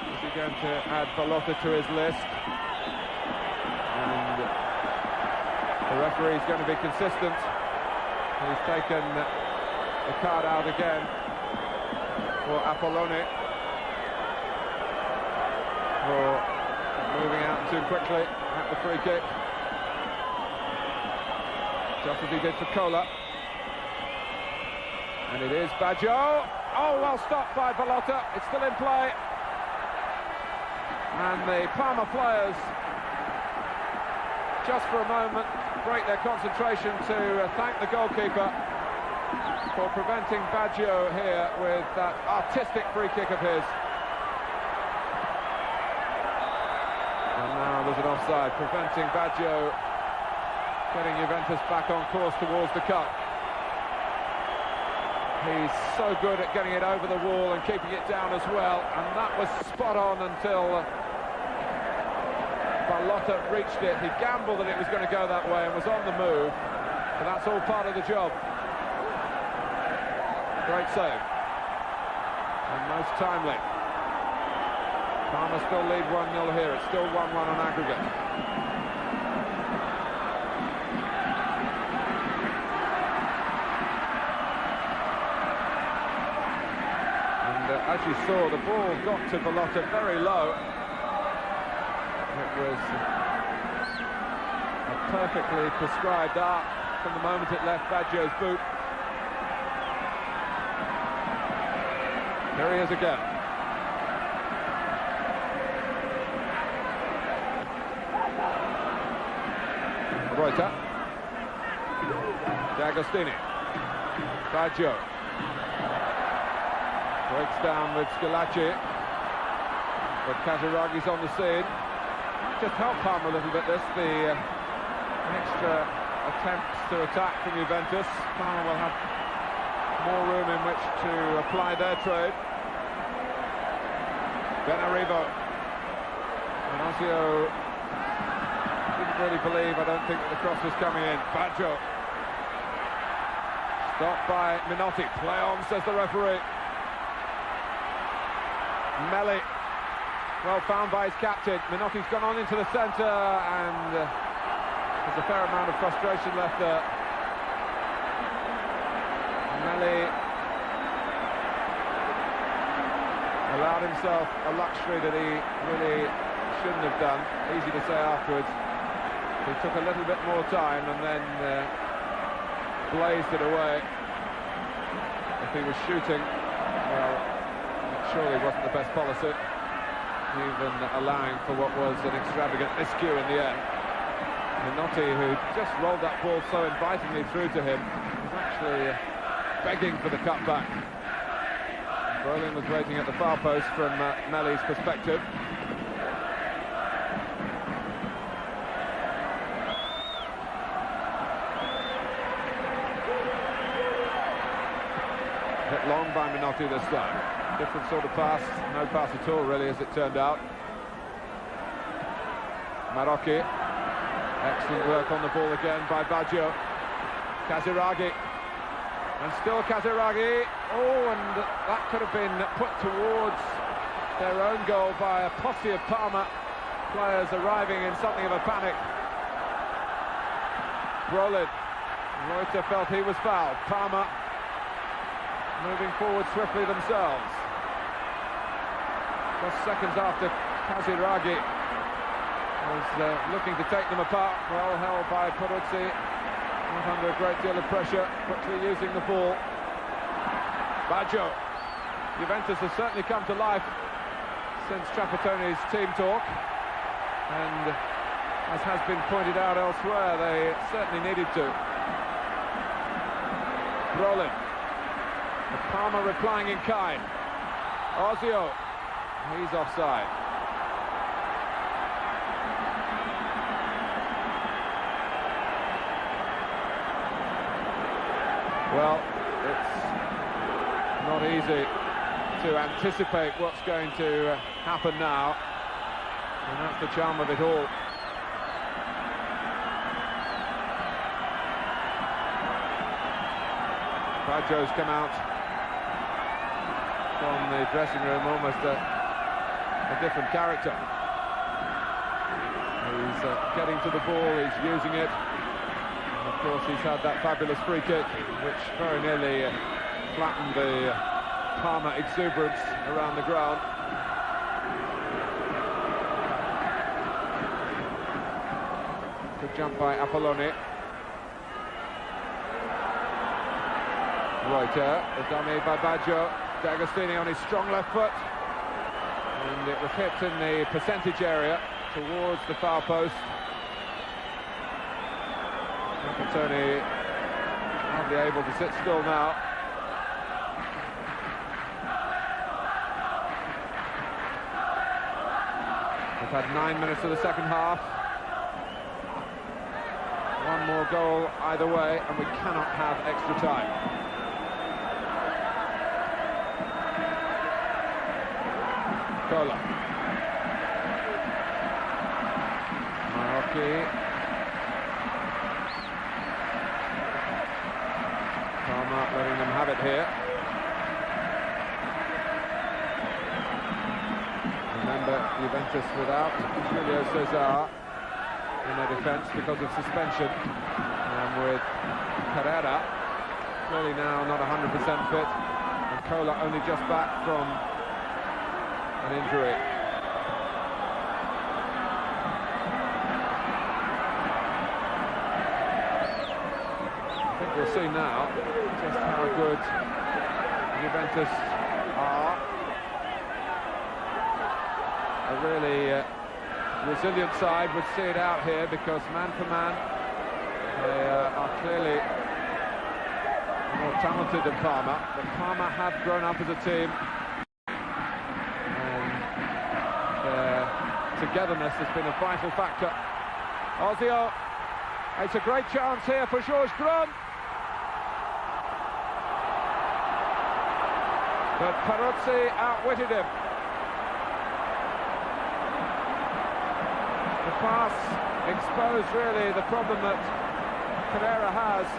Is he going to add Ballotta to his list? And the referee is going to be consistent. He's taken the card out again for Apollone for moving out too quickly at the free kick. Just as he did for Cola. And it is Baggio. Oh, well stopped by Ballotta. It's still in play. And the Parma players, just for a moment, break their concentration to thank the goalkeeper for preventing Baggio here with that artistic free kick of his. And now there's an offside, preventing Baggio getting Juventus back on course towards the cup. He's so good at getting it over the wall and keeping it down as well, and that was spot on until Ballotta reached it. He gambled that it was going to go that way and was on the move, but that's all part of the job. Great save, and most timely. Parma still lead 1-0 here. It's still 1-1 on aggregate. As you saw, the ball got to Ballotta very low. It was a perfectly prescribed arc from the moment it left Baggio's boot. Here he is again. Reuter. D'Agostini. Baggio. Breaks down with Schillaci, but Casaragi's on the scene. Just help Parma a little bit, the extra attempts to attack from Juventus. Parma will have more room in which to apply their trade. Benarivo. And Osio didn't really believe, I don't think, that the cross was coming in. Baggio. Stopped by Minotti. Play on, says the referee. Melli. Well found by his captain. Minotti's gone on into the centre, and there's a fair amount of frustration left there. Melli allowed himself a luxury that he really shouldn't have done. Easy to say afterwards. He took a little bit more time and then blazed it away. If he was shooting, well, it surely wasn't the best policy, even allowing for what was an extravagant miscue in the end. Minotti, who just rolled that ball so invitingly through to him, was actually begging for the cutback. Berlin was waiting at the far post from Melli's perspective. Hit long by Minotti this time. Different sort of pass, no pass at all really, as it turned out. Marocchi. Excellent work on the ball again by Baggio. Casiraghi. And still Casiraghi. Oh, and that could have been put towards their own goal by a posse of Parma players arriving in something of a panic. Brolin. Reuter felt he was fouled. Parma moving forward swiftly themselves. Just seconds after Casiraghi was looking to take them apart, well held by Peruzzi, not under a great deal of pressure, quickly using the ball. Baggio. Juventus has certainly come to life since Trapattoni's team talk, and as has been pointed out elsewhere, they certainly needed to. Brolin. The Parma replying in kind. Ozio. He's offside. Well, it's not easy to anticipate what's going to happen now, and that's the charm of it all. Baggio's come out from the dressing room almost a different character. He's getting to the ball, he's using it. And of course he's had that fabulous free kick, which very nearly flattened the Parma exuberance around the ground. Good jump by Apolloni. Reuter, the dummy by Baggio. D'Agostini on his strong left foot, and it was hit in the percentage area towards the far post. Trapattoni hardly able to sit still now. We've had 9 minutes of the second half. One more goal either way, and we cannot have extra time. Cola. Marocchi. Parma letting them have it here. Remember, Juventus without Julio Cesar in their defence because of suspension, and with Pereira clearly now not 100% fit, and Cola only just back from an injury. I think we'll see now just how good Juventus are. A really resilient side would see it out here, because man for man they are clearly more talented than Parma, but Parma have grown up as a team. Togetherness has been a vital factor. Ozio, it's a great chance here for Georges Grun. But Peruzzi outwitted him. The pass exposed really the problem that Carrera has.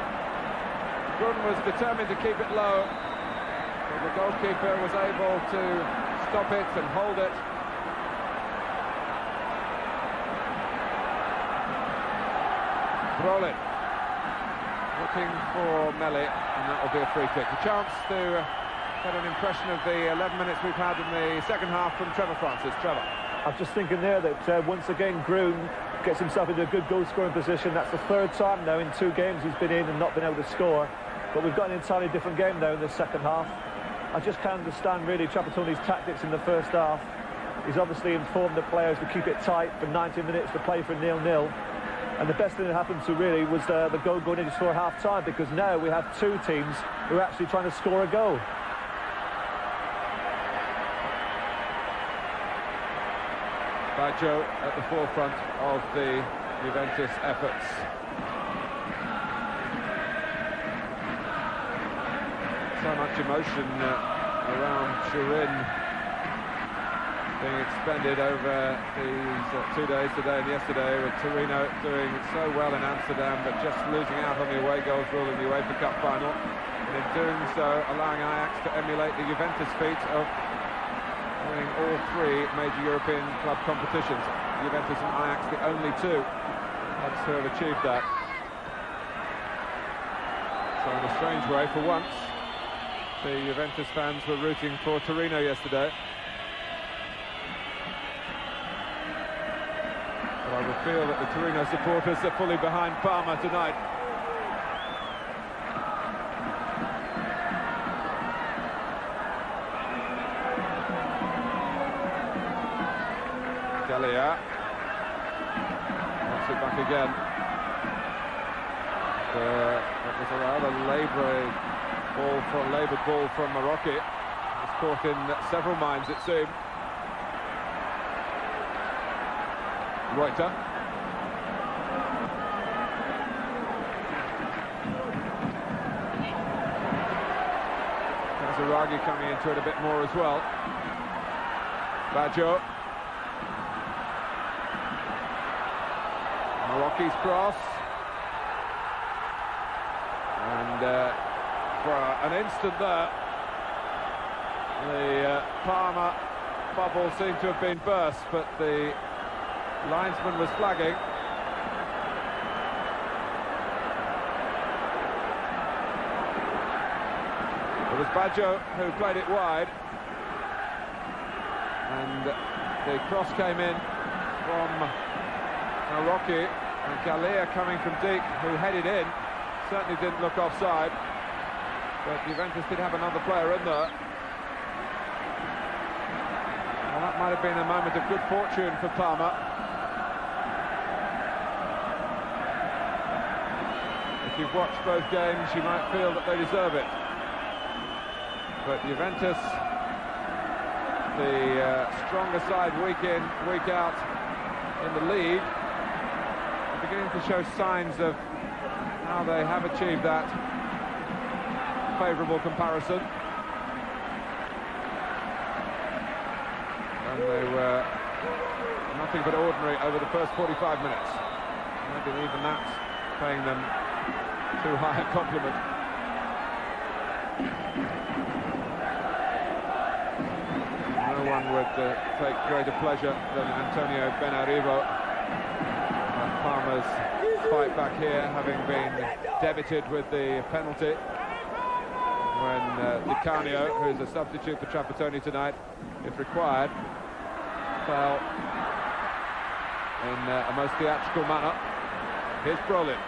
Gunn was determined to keep it low, but the goalkeeper was able to stop it and hold it. Brolin looking for Melli, and that will be a free kick. A chance to get an impression of the 11 minutes we've had in the second half from Trevor Francis. Trevor. I'm just thinking there that once again Groom gets himself into a good goal-scoring position. That's the third time now in 2 games he's been in and not been able to score. But we've got an entirely different game now in the second half. I just can't understand really Trapattoni's tactics in the first half. He's obviously informed the players to keep it tight for 90 minutes to play for 0-0. And the best thing that happened to really was the goal going in just for half-time, because now we have 2 teams who are actually trying to score a goal. Baggio at the forefront of the Juventus efforts. So much emotion around Turin being expended over these 2 days, today and yesterday, with Torino doing so well in Amsterdam but just losing out on the away goals rule in the UEFA Cup final, and in doing so allowing Ajax to emulate the Juventus feat of winning all 3 major European club competitions. Juventus and Ajax, the only 2 clubs who have achieved that. So in a strange way, for once, the Juventus fans were rooting for Torino yesterday. But I would feel that the Torino supporters are fully behind Parma tonight. Galia wants it back again. It was a rather laboured ball from Marocchi. It was caught in several minds, it seemed. Reuter. Kazuragi coming into it a bit more as well. Baggio. Marocchi's cross. And for an instant there, the Parma bubble seemed to have been burst, but the linesman was flagging. It was Baggio who played it wide, and the cross came in from Marocchi, and Galia coming from deep, who headed in, certainly didn't look offside, but Juventus did have another player in there. Well, that might have been a moment of good fortune for Parma. If you've watched both games, you might feel that they deserve it. But Juventus, the stronger side week in, week out in the league, are beginning to show signs of how they have achieved that favourable comparison. And they were nothing but ordinary over the first 45 minutes. Maybe even that's paying them too high a compliment. No one would take greater pleasure than Antonio Benarivo. Parma's fight back here, having been debited with the penalty when Di Canio, who's a substitute for Trapattoni tonight, if required, fell in a most theatrical manner. Here's Brolin.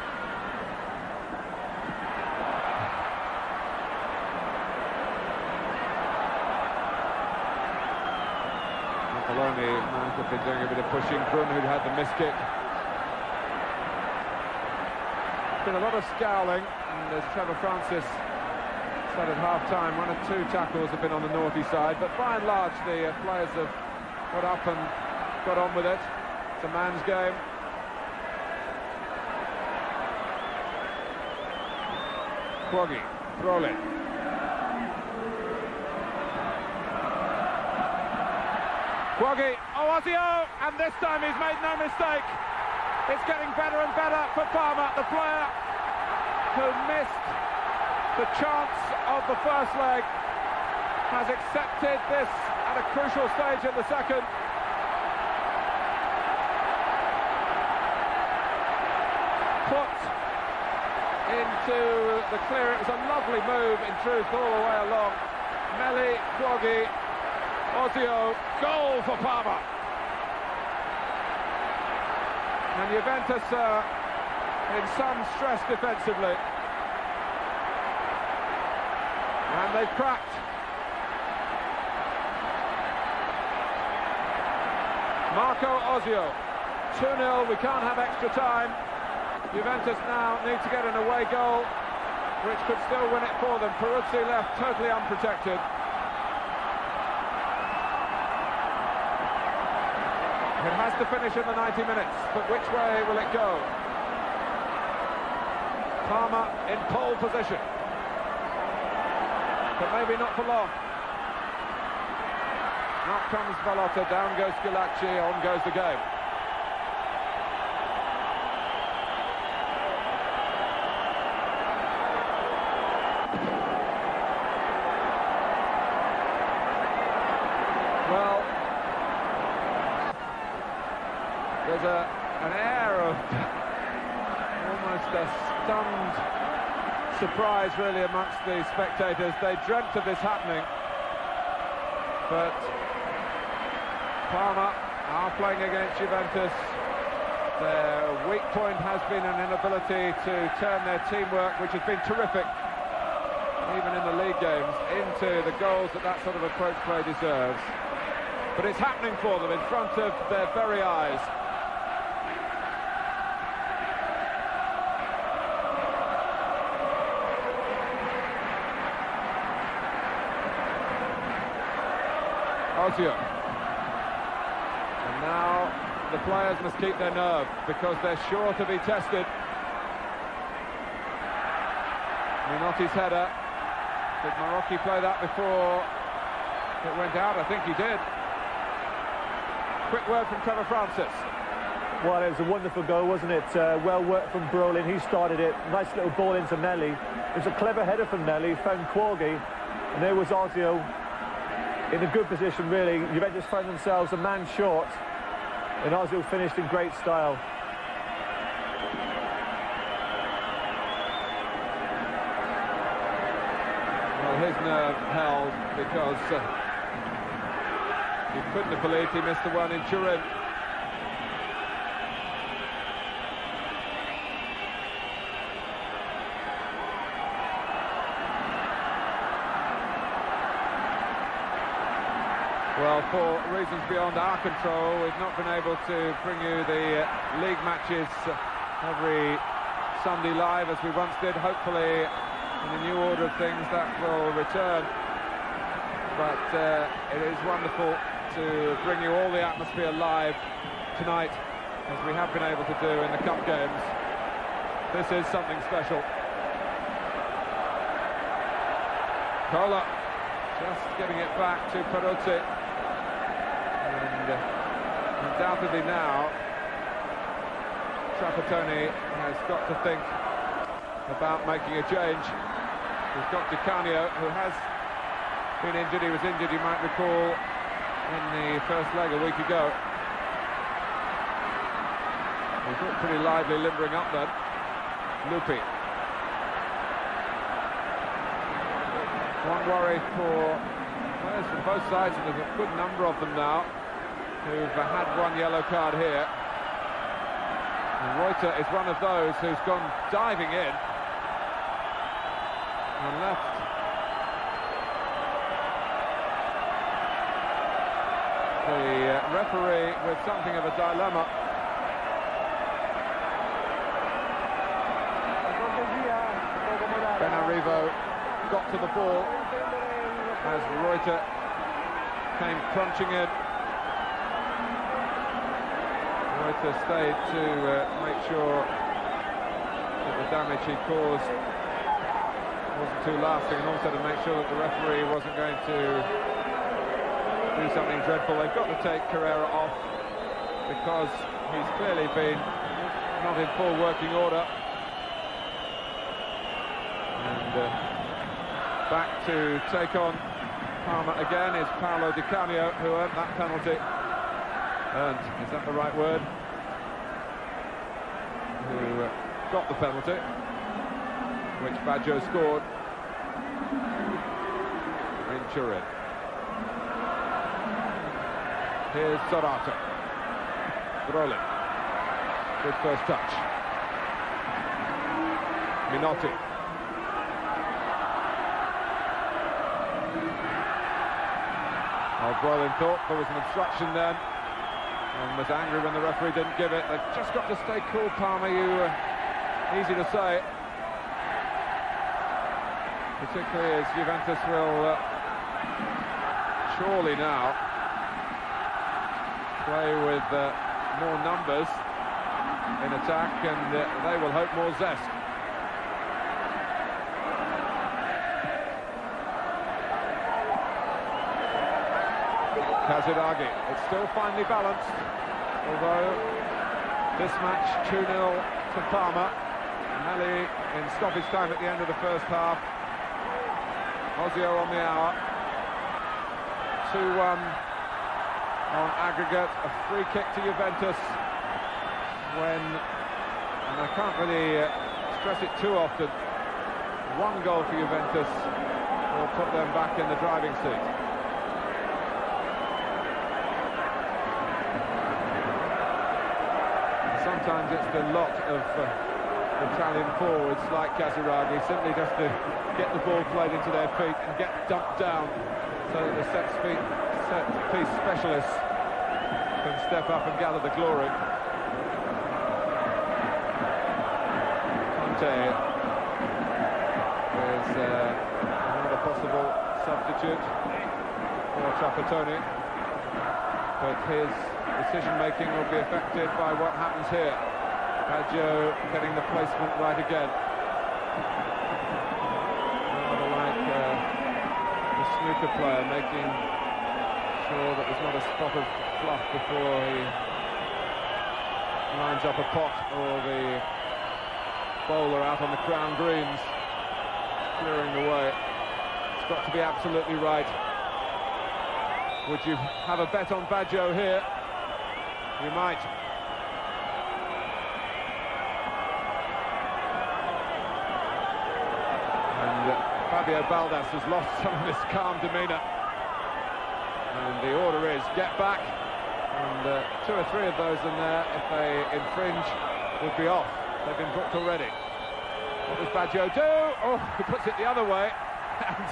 Maloney might have been doing a bit of pushing. Brun, who'd had the miss kick. Been a lot of scowling, and as Trevor Francis said at half-time, 1 or 2 tackles have been on the naughty side, but by and large the players have got up and got on with it. It's a man's game. Quaggy, Brolin. Quaggy, Ozio, and this time he's made no mistake. It's getting better and better for Parma. The player who missed the chance of the first leg has accepted this at a crucial stage in the second. Put into the clear. It was a lovely move, in truth, all the way along. Melli, Quoggi, Ozio, goal for Parma. And Juventus in some stress defensively. And they've cracked. Marco Ozio, 2-0, we can't have extra time. Juventus now need to get an away goal, which could still win it for them. Peruzzi left totally unprotected. It has to finish in the 90 minutes, but which way will it go? Parma in pole position, but maybe not for long. Up comes Valotta, down goes Schillaci, on goes the game. Well, there's an air of almost a stunned surprise really amongst the spectators. They dreamt of this happening, but Parma are playing against Juventus. Their weak point has been an inability to turn their teamwork, which has been terrific, even in the league games, into the goals that sort of approach play deserves. But it's happening for them in front of their very eyes. Ozio. And now the players must keep their nerve because they're sure to be tested. Minotti's header. Did Marocchi play that before it went out? I think he did. Quick word from Trevor Francis. Well, it was a wonderful goal, wasn't it? Well worked from Brolin. He started it. Nice little ball into Melli. It was a clever header from Melli. Found Quoggi. And there was Ozio in a good position, really. Juventus found themselves a man short, and Ozil finished in great style. Well, his nerve held because he couldn't have believed he missed the one in Turin. Well, for reasons beyond our control, we've not been able to bring you the league matches every Sunday live as we once did. Hopefully, in the new order of things, that will return. But it is wonderful to bring you all the atmosphere live tonight, as we have been able to do in the cup games. This is something special. Cola just getting it back to Peruzzi. And undoubtedly now, Trapattoni has got to think about making a change. We've got Di Canio, who has been injured. He was injured, you might recall, in the first leg a week ago. He's looked pretty lively, limbering up then. Lupi. One worry for players from both sides, and there's a good number of them now who've had one yellow card here. And Reuter is one of those who's gone diving in and left the referee with something of a dilemma. Benarivo got to the ball as Reuter came crunching in. Reuter stayed to make sure that the damage he caused wasn't too lasting, and also to make sure that the referee wasn't going to do something dreadful. They've got to take Carrera off because he's clearly been not in full working order. And back to take on Parma again is Paolo Di Canio, who earned that penalty. Earned, is that the right word? Who got the penalty, which Baggio scored in Turin. Here's Zorato. Brolin. Good first touch. Minotti. Brolin thought there was an obstruction then and was angry when the referee didn't give it. They've just got to stay cool, Parma. Easy to say, particularly as Juventus will surely now play with more numbers in attack, and they will hope more zest. Casiraghi, it's still finely balanced, although this match 2-0 to Parma. Melli in stoppage time at the end of the first half. Ozio on the hour. 2-1 on aggregate. A free kick to Juventus when, and I can't really stress it too often, one goal for Juventus will put them back in the driving seat. Sometimes it's the lot of Italian forwards like Casiraghi simply just to get the ball played into their feet and get dumped down so that the set-piece specialists can step up and gather the glory. Conte is another possible substitute for Trapattoni, but his decision-making will be affected by what happens here. Baggio getting the placement right again. Rather like the snooker player, making sure that there's not a spot of fluff before he lines up a pot, or the bowler out on the crown greens, clearing the way. It's got to be absolutely right. Would you have a bet on Baggio here? You might. And Fabio Baldas has lost some of his calm demeanour. And the order is get back. And 2 or 3 of those in there, if they infringe, would be off. They've been booked already. What does Baggio do? Oh, he puts it the other way. And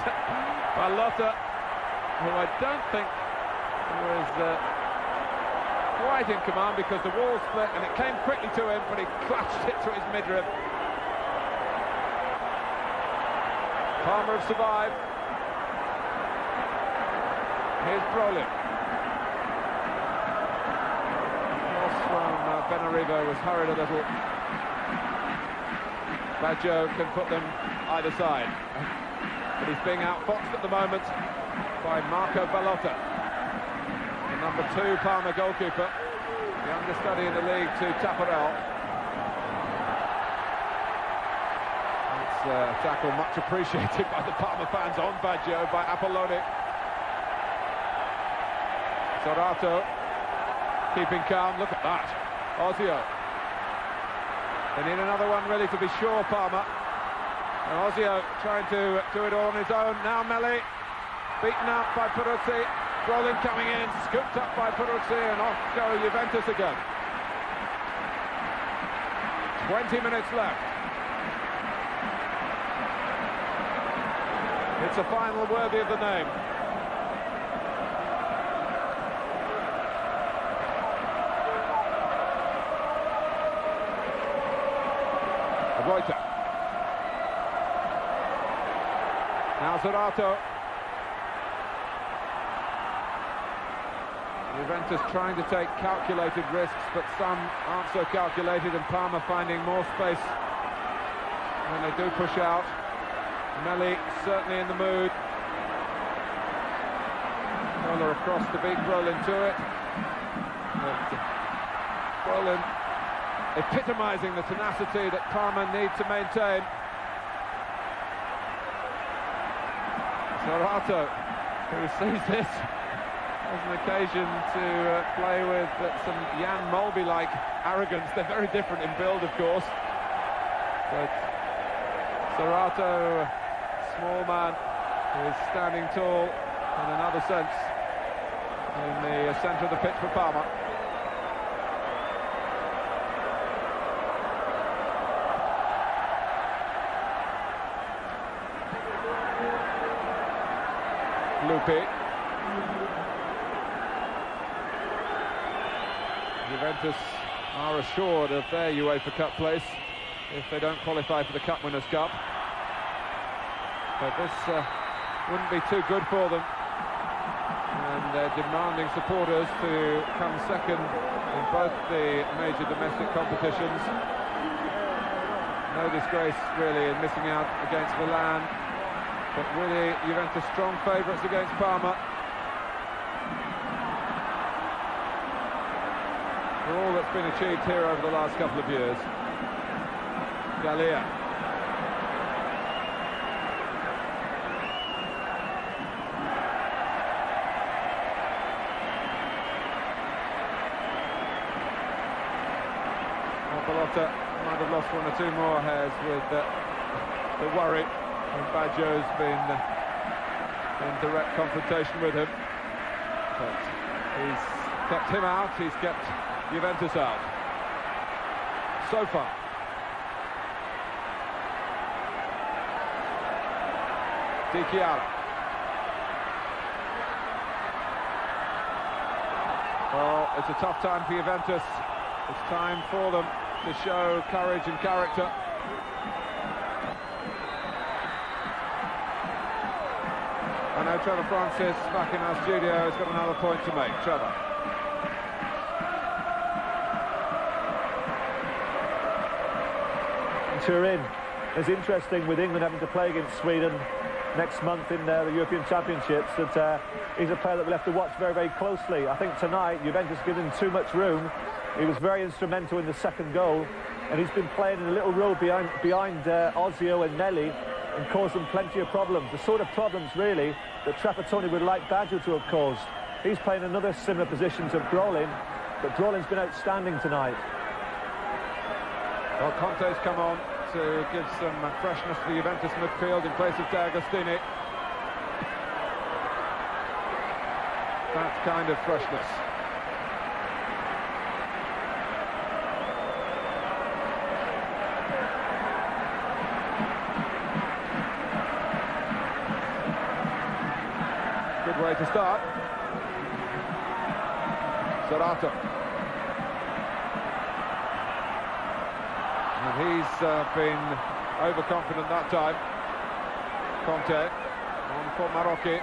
Ballotta, who I don't think was quite in command, because the wall split and it came quickly to him, but he clashed it to his midrib. Parma have survived. Here's Brolin. Cross from Benarivo was hurried a little. Baggio can put them either side, but he's being outfoxed at the moment by Marco Ballotta. Number 2 Parma goalkeeper, the understudy in the league to Tapparel. That's a tackle much appreciated by the Parma fans on Baggio by Apolloni. Zorato keeping calm, look at that. Ozio. They need another one really to be sure, Parma. And Ozio trying to do it all on his own. Now Melli, beaten out by Peruzzi. Brolin coming in, scooped up by Peruzzi, and off go Juventus again. 20 minutes left. It's a final worthy of the name. Vuelta. Now Zorato. Juventus trying to take calculated risks, but some aren't so calculated, and Parma finding more space when they do push out. Melli certainly in the mood. Roller across to beat Brolin to it. But Brolin epitomising the tenacity that Parma need to maintain. Zarato, who sees this as an occasion to play with some Jan Mulby-like arrogance. They're very different in build, of course. But Zarato, small man, who is standing tall in another sense in the centre of the pitch for Parma. Lupi. Juventus are assured of their UEFA Cup place if they don't qualify for the Cup Winners' Cup. But this wouldn't be too good for them. And they're demanding supporters to come second in both the major domestic competitions. No disgrace, really, in missing out against Milan. But really, Juventus strong favourites against Parma. For all that's been achieved here over the last couple of years. Galea. Balotta might have lost one or two more hairs with the worry. And Baggio's been in direct confrontation with him. But he's kept him out, he's kept Juventus out. So far. Di Chiara. Well, it's a tough time for Juventus. It's time for them to show courage and character. I know Trevor Francis, back in our studio, has got another point to make. Trevor. Turin. It's interesting with England having to play against Sweden next month in the European Championships that he's a player that we'll have to watch very, very closely. I think tonight Juventus given him too much room. He was very instrumental in the second goal, and he's been playing in a little row behind Ozio and Nelly, and caused them plenty of problems. The sort of problems, really, that Trapattoni would like Baggio to have caused. He's playing another similar position to Brolin, but Brolin's been outstanding tonight. Well, Conte's come on to give some freshness to the Juventus midfield in place of D'Agostini. That kind of freshness. Good way to start. Zarato. And he's been overconfident that time. Conte on for Marocchi.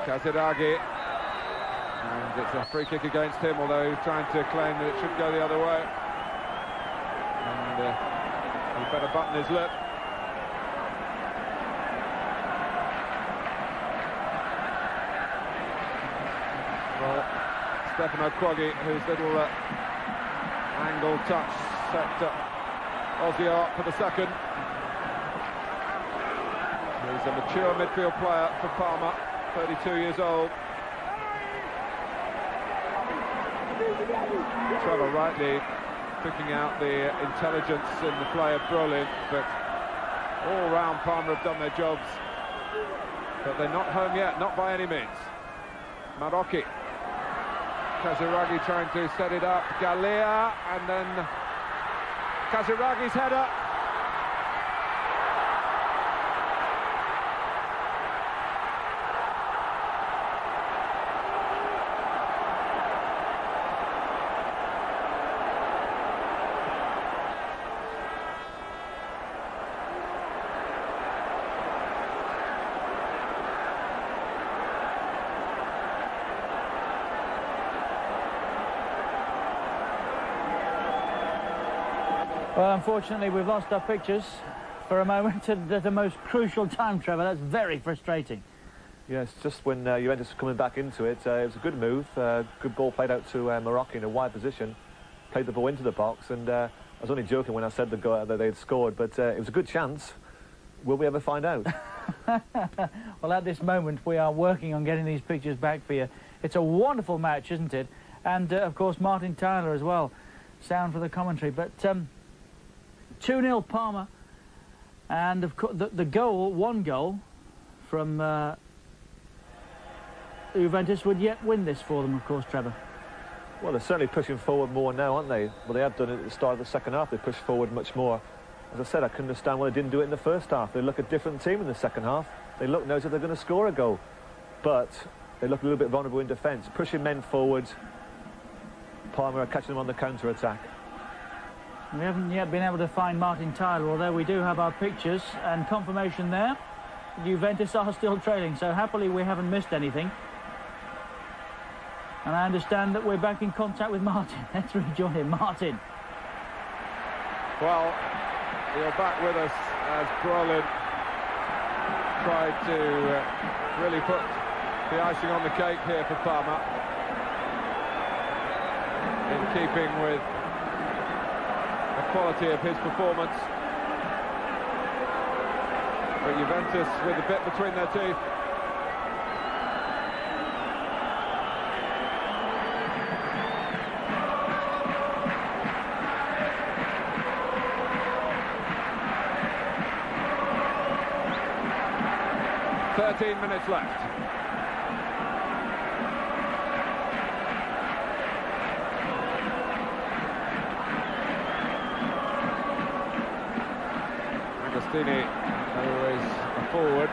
Casiraghi. And it's a free kick against him, although he's trying to claim that it should go the other way. And he better button his lip. Well, Stefano Quaggi, whose little angle touch set Ozio up for the second. He's a mature midfield player for Parma, 32 years old. Trevor rightly picking out the intelligence in the play of Brolin, but all round Parma have done their jobs. But they're not home yet, not by any means. Marocchi. Casiraghi trying to set it up. Galea, and then Casiraghi's header. Well, unfortunately, we've lost our pictures for a moment at the most crucial time, Trevor. That's very frustrating. Yes, just when Juventus was coming back into it, it was a good move. Good ball played out to Morocco in a wide position. Played the ball into the box, and I was only joking when I said that they'd scored, but it was a good chance. Will we ever find out? Well, at this moment, we are working on getting these pictures back for you. It's a wonderful match, isn't it? And, of course, Martin Tyler as well. Sound for the commentary. But 2-0 Parma. And, of course, the goal, one goal from Juventus would yet win this for them, of course, Trevor. Well, they're certainly pushing forward more now, aren't they? Well, they have done it at the start of the second half. They pushed forward much more. As I said, I couldn't understand why they didn't do it in the first half. They look a different team in the second half. They look now as if they're going to score a goal. But they look a little bit vulnerable in defence. Pushing men forward. Parma are catching them on the counter-attack. We haven't yet been able to find Martin Tyler, although we do have our pictures and confirmation there. Juventus are still trailing, so happily we haven't missed anything. And I understand that we're back in contact with Martin. Let's rejoin him. Martin. Well, you're back with us as Brolin tried to really put the icing on the cake here for Parma, in keeping with the quality of his performance. But Juventus with the bit between their teeth. Minutes left. Agostini, who is a forward,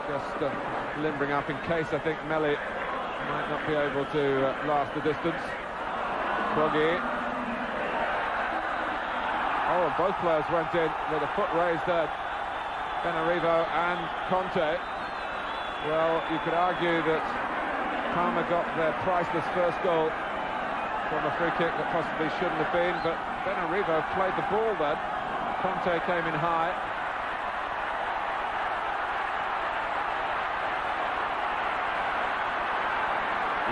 just limbering up in case I think Melli might not be able to last the distance. Kroghi. Oh, both players went in with a foot raised there. Benarivo and Conte. Well, you could argue that Parma got their priceless first goal from a free kick that possibly shouldn't have been, but Benarivo played the ball then. Conte came in high.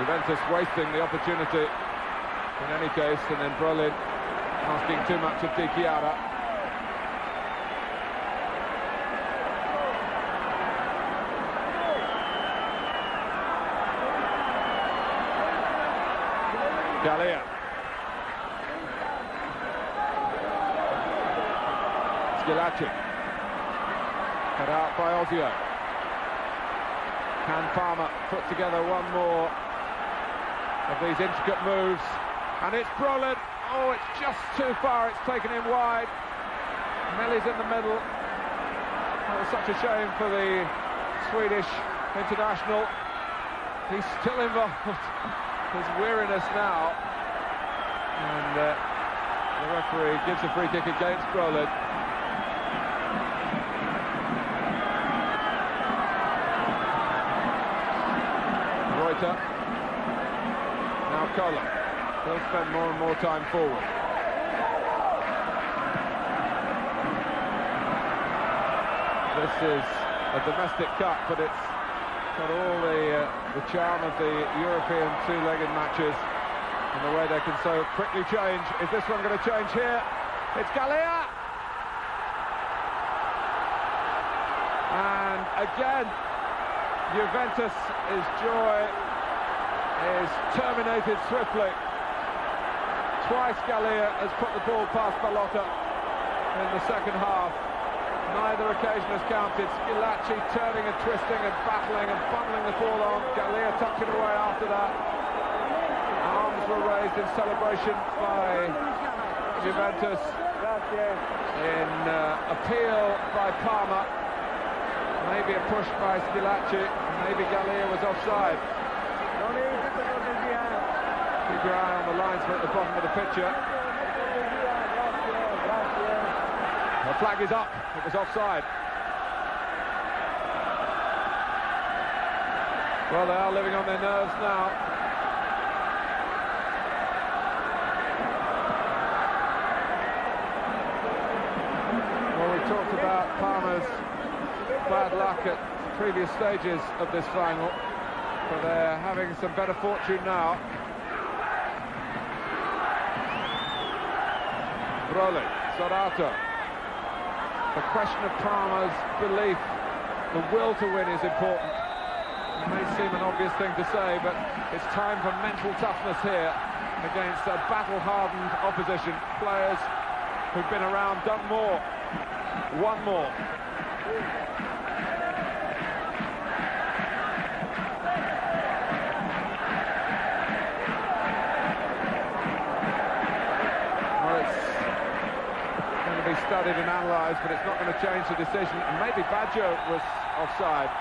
Juventus wasting the opportunity in any case, and then Brolin asking too much of Di Chiara. Galea. Schillaci. Cut out by Ozio. Can Parma put together one more of these intricate moves? And it's Brolin. Oh, it's just too far. It's taken him wide. Melli's in the middle. That was such a shame for the Swedish international. He's still involved. His weariness now, and the referee gives a free kick against Brolin. Reuter, now Koller, he'll spend more and more time forward. This is a domestic cup, but it's got all the charm of the European two-legged matches and the way they can so quickly change. Is this one going to change here? It's Galea! And again, Juventus' joy is terminated swiftly. Twice Galea has put the ball past Ballotta in the second half. Neither occasion has counted. Schillaci turning and twisting and battling and bundling the ball on. Galea tucked it away after that. Arms were raised in celebration by Juventus. In appeal by Parma. Maybe a push by Schillaci. Maybe Galea was offside. Keep your eye on the linesman at the bottom of the picture. The flag is up. It was offside. Well, they are living on their nerves now. Well, we talked about Parma's bad luck at previous stages of this final, but they're having some better fortune now. Rolling, Sorato. The question of Parma's belief, the will to win is important. It may seem an obvious thing to say, but it's time for mental toughness here against a battle-hardened opposition. Players who've been around, done more, won more. Be studied and analysed, but it's not going to change the decision. And maybe Baggio was offside.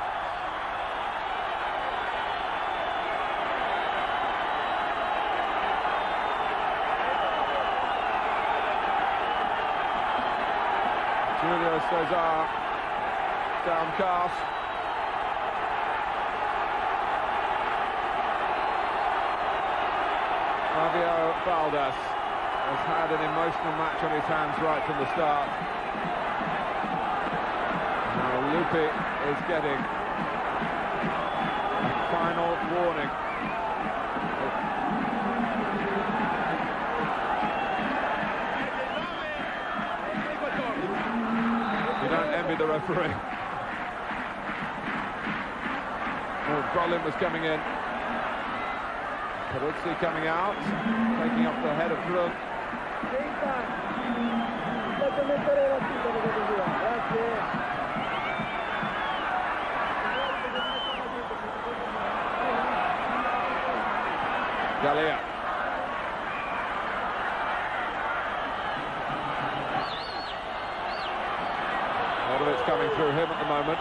Julio Cesar downcast. Fabio Valdes has had an emotional match on his hands right from the start. Now Lupi is getting a final warning. You don't envy the referee. Oh, Brolin was coming in. Peruzzi coming out, taking off the head of Brun. Galea. All of it's coming through him at the moment.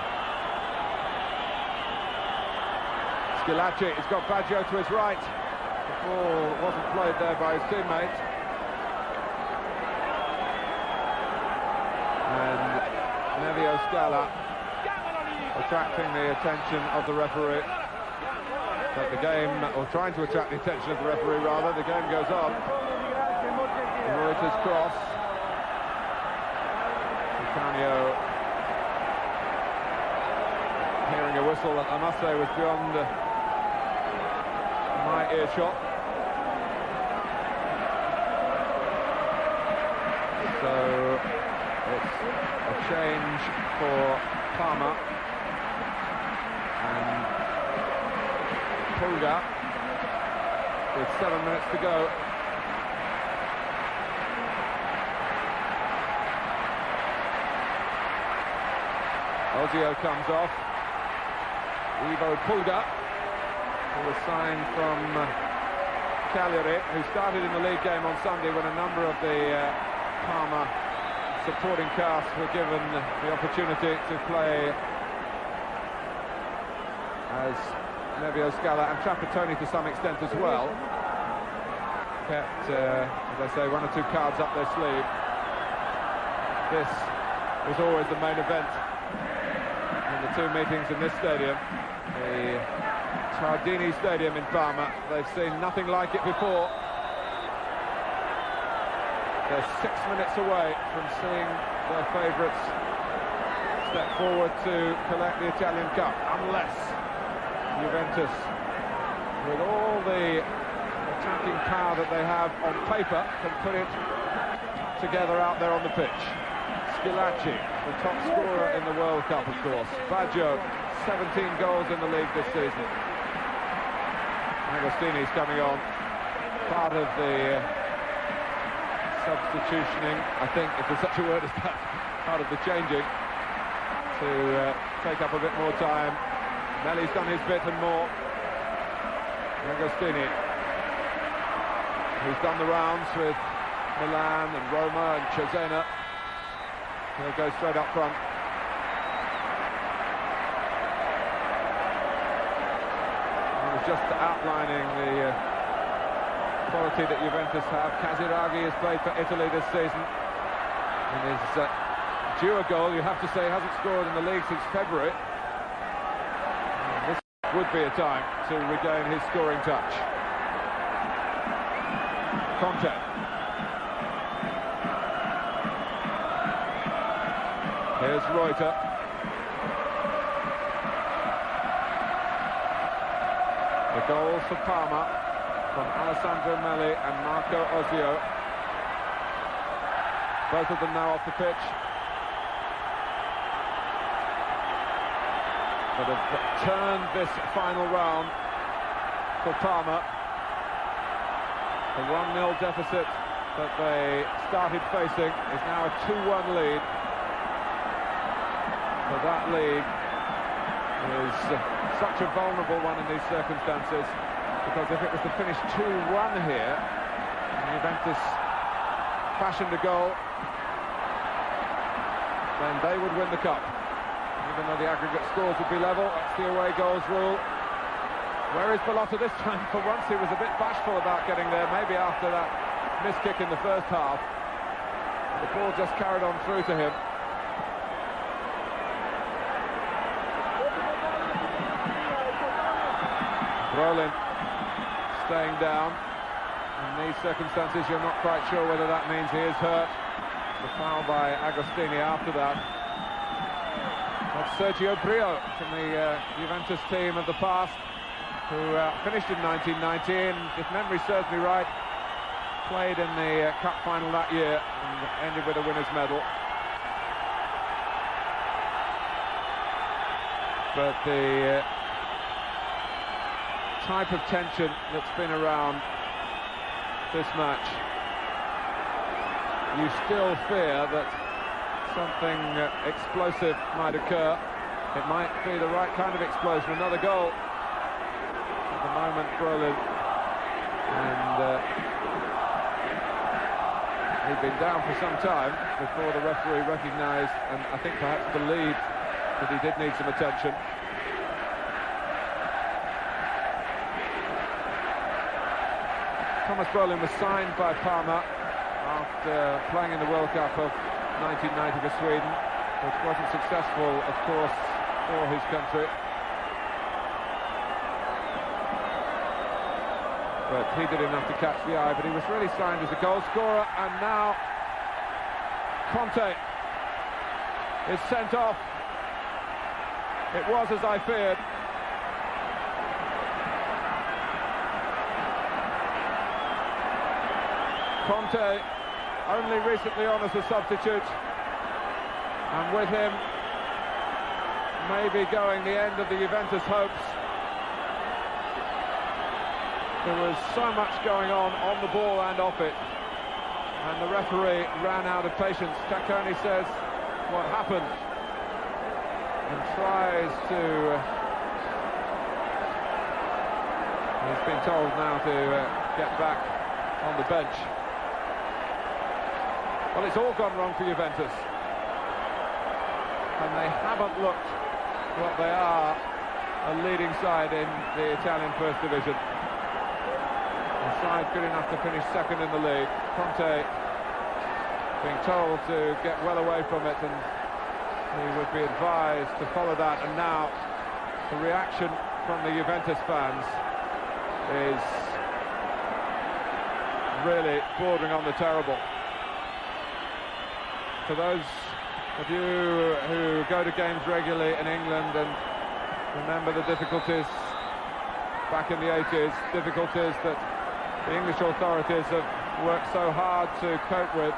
Schillaci, he's got Baggio to his right. The ball wasn't played there by his teammate. And Nevio Scala attracting the attention of the referee. But the game, or trying to attract the attention of the referee rather, the game goes on. Reuters cross. Canio hearing a whistle that I must say was beyond my earshot. So it's a change for Parma, and Pulga with 7 minutes to go. Ozio comes off. Ivo Pulga, who was signed from Cagliari, who started in the league game on Sunday when a number of the Parma supporting cast were given the opportunity to play as Nevio Scala and Trapattoni to some extent as well. Kept, as I say, one or two cards up their sleeve. This was always the main event in the two meetings in this stadium, the Tardini Stadium in Parma. They've seen nothing like it before. They're 6 minutes away from seeing their favourites step forward to collect the Italian Cup, unless Juventus, with all the attacking power that they have on paper, can put it together out there on the pitch. Schillaci, the top scorer in the World Cup, of course. Baggio, 17 goals in the league this season. Agostini's coming on, part of the substitutioning, I think, if there's such a word as that, part of the changing, to take up a bit more time. Nelly's done his bit and more. Agostini, who's done the rounds with Milan and Roma and Cesena. He'll go straight up front. I was just outlining the quality that Juventus have. Casiraghi has played for Italy this season and is due a goal. You have to say hasn't scored in the league since February. This would be a time to regain his scoring touch. Conte. Here's Reuter. The goals for Parma from Alessandro Melli and Marco Ozio. Both of them now off the pitch. But have turned this final round for Parma. The 1-0 deficit that they started facing is now a 2-1 lead. So that lead is such a vulnerable one in these circumstances, because if it was to finish 2-1 here, and Juventus fashioned a goal, then they would win the cup. Even though the aggregate scores would be level, that's the away goals rule. Where is Bellotta this time? For once he was a bit bashful about getting there, maybe after that missed kick in the first half. The ball just carried on through to him. Brolin staying down. In these circumstances, you're not quite sure whether that means he is hurt. The foul by Agostini after that. That's Sergio Brio from the Juventus team of the past, who finished in 1990, and if memory serves me right, played in the cup final that year and ended with a winner's medal. But the type of tension that's been around this match, you still fear that something explosive might occur. It might be the right kind of explosion. Another goal at the moment, Brolin, and he'd been down for some time before the referee recognised and I think perhaps believed that he did need some attention. Thomas Brolin was signed by Parma after playing in the World Cup of 1990 for Sweden, which wasn't successful, of course, for his country. But he did enough to catch the eye, but he was really signed as a goal scorer, and now Conte is sent off. It was as I feared. Conte only recently on as a substitute, and with him maybe going the end of the Juventus hopes. There was so much going on the ball and off it, and the referee ran out of patience. Tacconi says what happened and tries to he's been told now to get back on the bench. Well, it's all gone wrong for Juventus, and they haven't looked what they are, a leading side in the Italian First Division. A side good enough to finish second in the league. Conte being told to get well away from it, and he would be advised to follow that, and now the reaction from the Juventus fans is really bordering on the terrible. For those of you who go to games regularly in England and remember the difficulties back in the 80s, difficulties that the English authorities have worked so hard to cope with,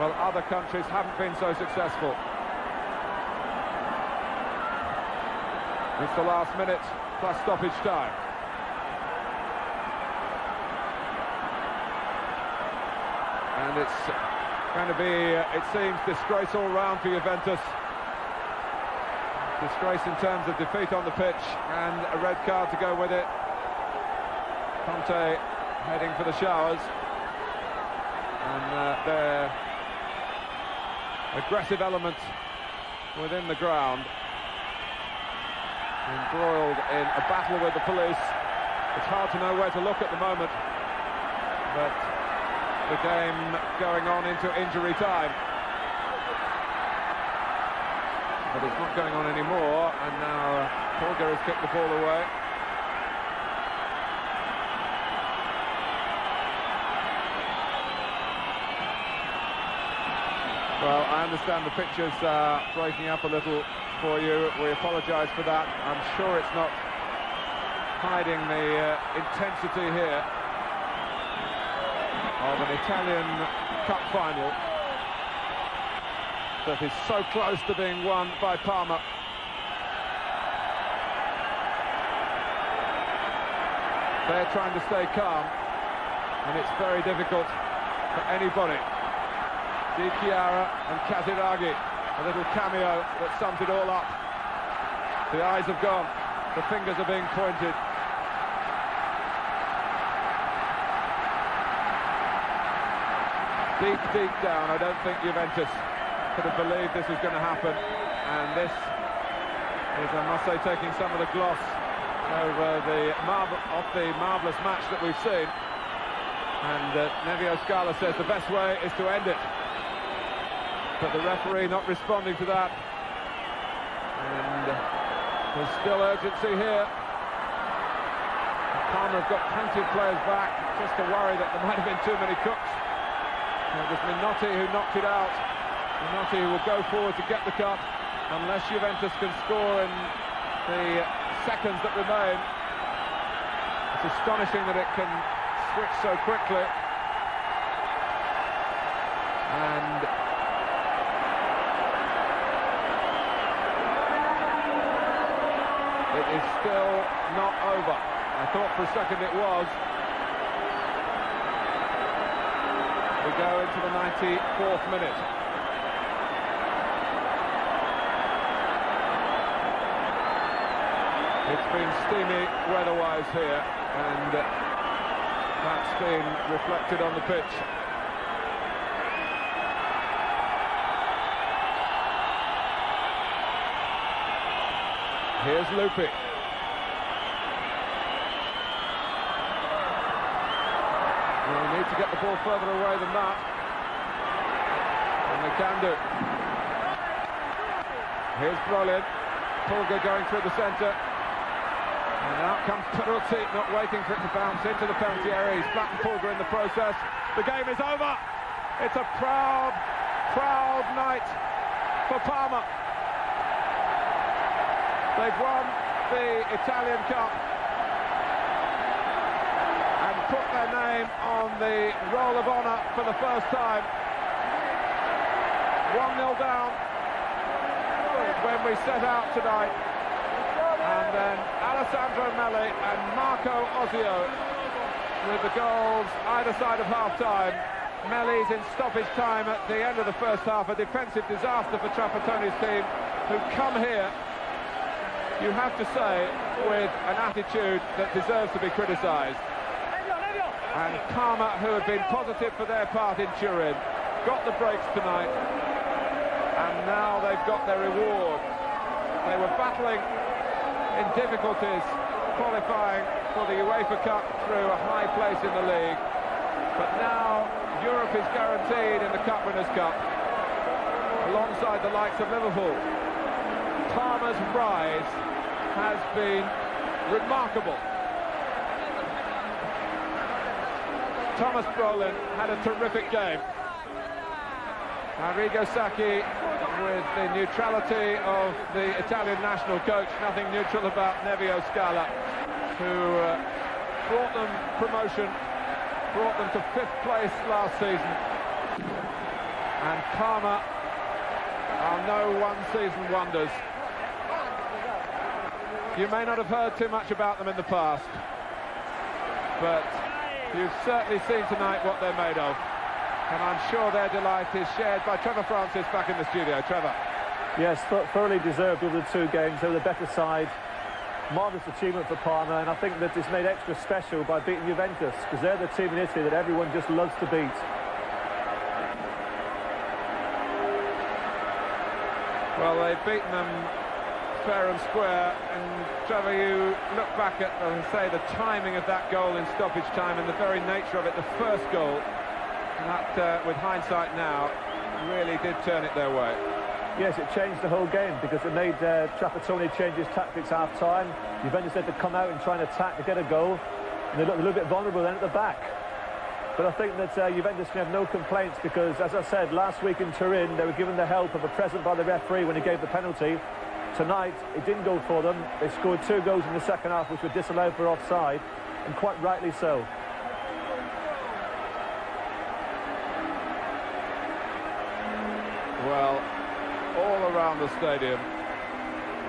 well, other countries haven't been so successful. It's the last minute plus stoppage time. And it's going to be, it seems, disgrace all round for Juventus. Disgrace in terms of defeat on the pitch and a red card to go with it. Conte heading for the showers, and their aggressive element within the ground, embroiled in a battle with the police. It's hard to know where to look at the moment, but the game going on into injury time. But it's not going on anymore, and now Polgar has kicked the ball away. Well, I understand the pictures are breaking up a little for you. We apologise for that. I'm sure it's not hiding the intensity here of an Italian Cup final that is so close to being won by Parma. They're trying to stay calm, and it's very difficult for anybody. Di Chiara and Casiraghi, a little cameo that sums it all up. The eyes have gone, the fingers are being pointed. Deep down, I don't think Juventus could have believed this was going to happen, and this is, I must say, taking some of the gloss over the marvellous match that we've seen. And Nevio Scala says the best way is to end it, but the referee not responding to that, and there's still urgency here. Parma have got plenty of players back, just a worry that there might have been too many cooks. It was Minotti who knocked it out. Minotti who will go forward to get the cup unless Juventus can score in the seconds that remain. It's astonishing that it can switch so quickly. And it is still not over. I thought for a second it was. We go into the 94th minute. It's been steamy weather-wise here, and that's been reflected on the pitch. Here's Lupi. They need to get the ball further away than that, and they can do. Here's Brolin. Pulga going through the centre, and out comes Peruzzi, not waiting for it to bounce into the penalty area. He's flattened Pulga in the process. The game is over. It's a proud night for Parma. They've won the Italian Cup and put their name on the roll of honour for the first time. 1-0 down when we set out tonight, and then Alessandro Melli and Marco Osio with the goals either side of half-time. Melli's in stoppage time at the end of the first half, a defensive disaster for Trapattoni's team, who come here, you have to say, with an attitude that deserves to be criticised. And Parma, who have been positive for their part in Turin, got the breaks tonight, and now they've got their reward. They were battling in difficulties, qualifying for the UEFA Cup through a high place in the league, but now Europe is guaranteed in the Cup Winners' Cup, alongside the likes of Liverpool. Parma's rise has been remarkable. Thomas Brolin had a terrific game. Arrigo Sacchi, with the neutrality of the Italian national coach, nothing neutral about Nevio Scala, who brought them promotion, brought them to 5th place last season. And Parma are no one-season wonders. You may not have heard too much about them in the past, but you've certainly seen tonight what they're made of. And I'm sure their delight is shared by Trevor Francis back in the studio. Trevor. Yes, thoroughly deserved over the two games. They were the better side. Marvellous achievement for Parma, and I think that it's made extra special by beating Juventus, because they're the team in Italy that everyone just loves to beat. Well, they've beaten them fair and square, and Trevor, you look back at, as I say, the timing of that goal in stoppage time and the very nature of it, the first goal, and that, with hindsight now, really did turn it their way. Yes, it changed the whole game, because it made Trapattoni change his tactics half-time. Juventus had to come out and try and attack to get a goal, and they looked a little bit vulnerable then at the back. But I think that Juventus can have no complaints, because, as I said, last week in Turin, they were given the help of a present by the referee when he gave the penalty. Tonight, it didn't go for them. They scored 2 goals in the second half, which were disallowed for offside, and quite rightly so. Well, all around the stadium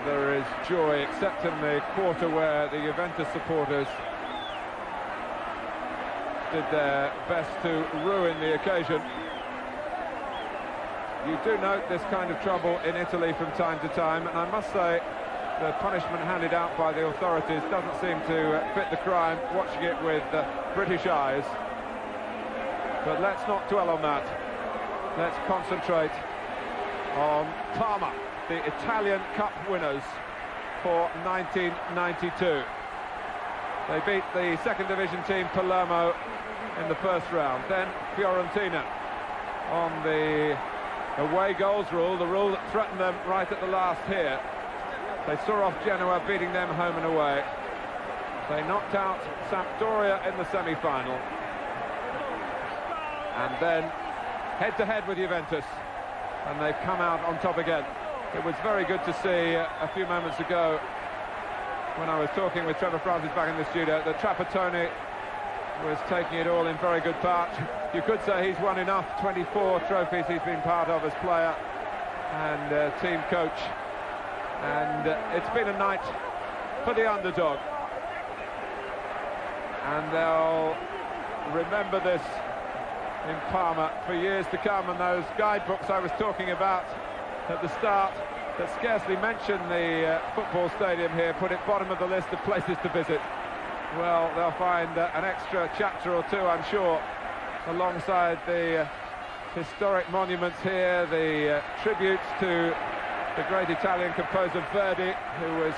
there is joy, except in the quarter where the Juventus supporters did their best to ruin the occasion. You do note this kind of trouble in Italy from time to time, and I must say the punishment handed out by the authorities doesn't seem to fit the crime, watching it with British eyes. But let's not dwell on that. Let's concentrate on Parma, the Italian Cup winners for 1992. They beat the second division team Palermo in the first round, then Fiorentina on the away goals rule, the rule that threatened them right at the last here. They saw off Genoa, beating them home and away. They knocked out Sampdoria in the semi-final. And then head-to-head with Juventus, and they've come out on top again. It was very good to see a few moments ago, when I was talking with Trevor Francis back in the studio, that Trapattoni was taking it all in very good part. You could say he's won enough. 24 trophies he's been part of as player and team coach. And it's been a night for the underdog. And they'll remember this in Parma for years to come. And those guidebooks I was talking about at the start that scarcely mention the football stadium here, put it bottom of the list of places to visit. Well, they'll find an extra chapter or two, I'm sure, alongside the historic monuments here, the tributes to the great Italian composer Verdi, who was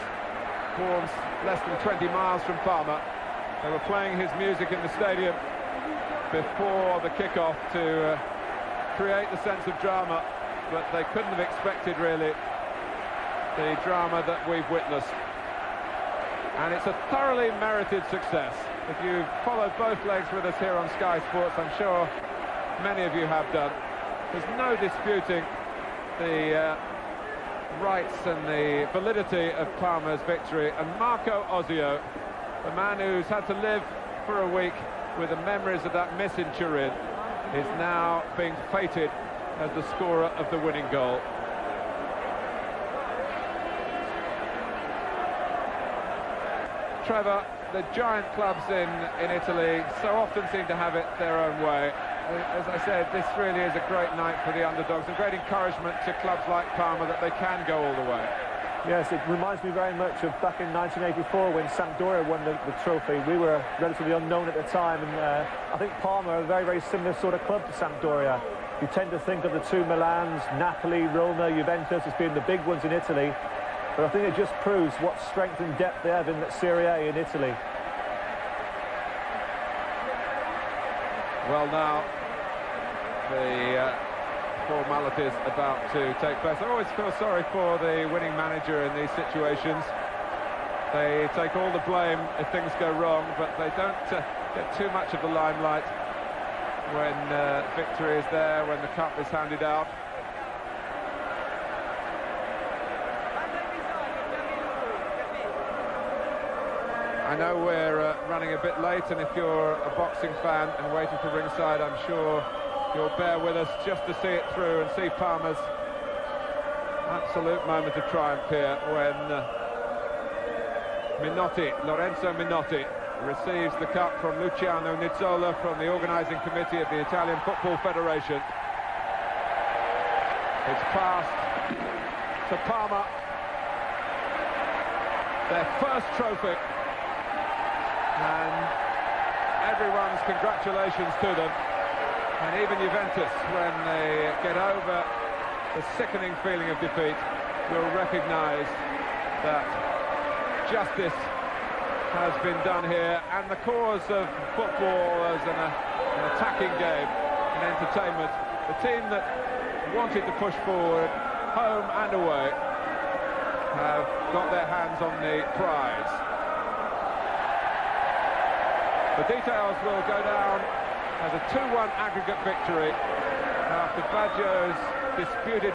born less than 20 miles from Parma. They were playing his music in the stadium before the kick-off to create the sense of drama, but they couldn't have expected, really, the drama that we've witnessed. And it's a thoroughly merited success. If you've followed both legs with us here on Sky Sports, I'm sure many of you have done. There's no disputing the rights and the validity of Parma's victory. And Marco Ossio, the man who's had to live for a week with the memories of that miss in Turin, is now being feted as the scorer of the winning goal. Trevor, the giant clubs in Italy so often seem to have it their own way. As I said, this really is a great night for the underdogs, and great encouragement to clubs like Parma that they can go all the way. Yes, it reminds me very much of back in 1984 when Sampdoria won the trophy. We were relatively unknown at the time, and I think Parma are a very, very similar sort of club to Sampdoria. You tend to think of the two Milans, Napoli, Roma, Juventus as being the big ones in Italy. But I think it just proves what strength and depth they have in that Serie A in Italy. Well, now the formalities about to take place. I always feel sorry for the winning manager in these situations. They take all the blame if things go wrong, but they don't get too much of the limelight when victory is there, when the cup is handed out. I know we're running a bit late, and if you're a boxing fan and waiting for ringside, I'm sure you'll bear with us just to see it through and see Parma's absolute moment of triumph here when Lorenzo Minotti receives the cup from Luciano Nizzola from the organising committee of the Italian Football Federation. It's passed to Parma, their first trophy, and everyone's congratulations to them. And even Juventus, when they get over the sickening feeling of defeat, will recognise that justice has been done here, and the cause of football as an attacking game, an entertainment, the team that wanted to push forward, home and away, have got their hands on the prize. The details will go down as a 2-1 aggregate victory after Baggio's disputed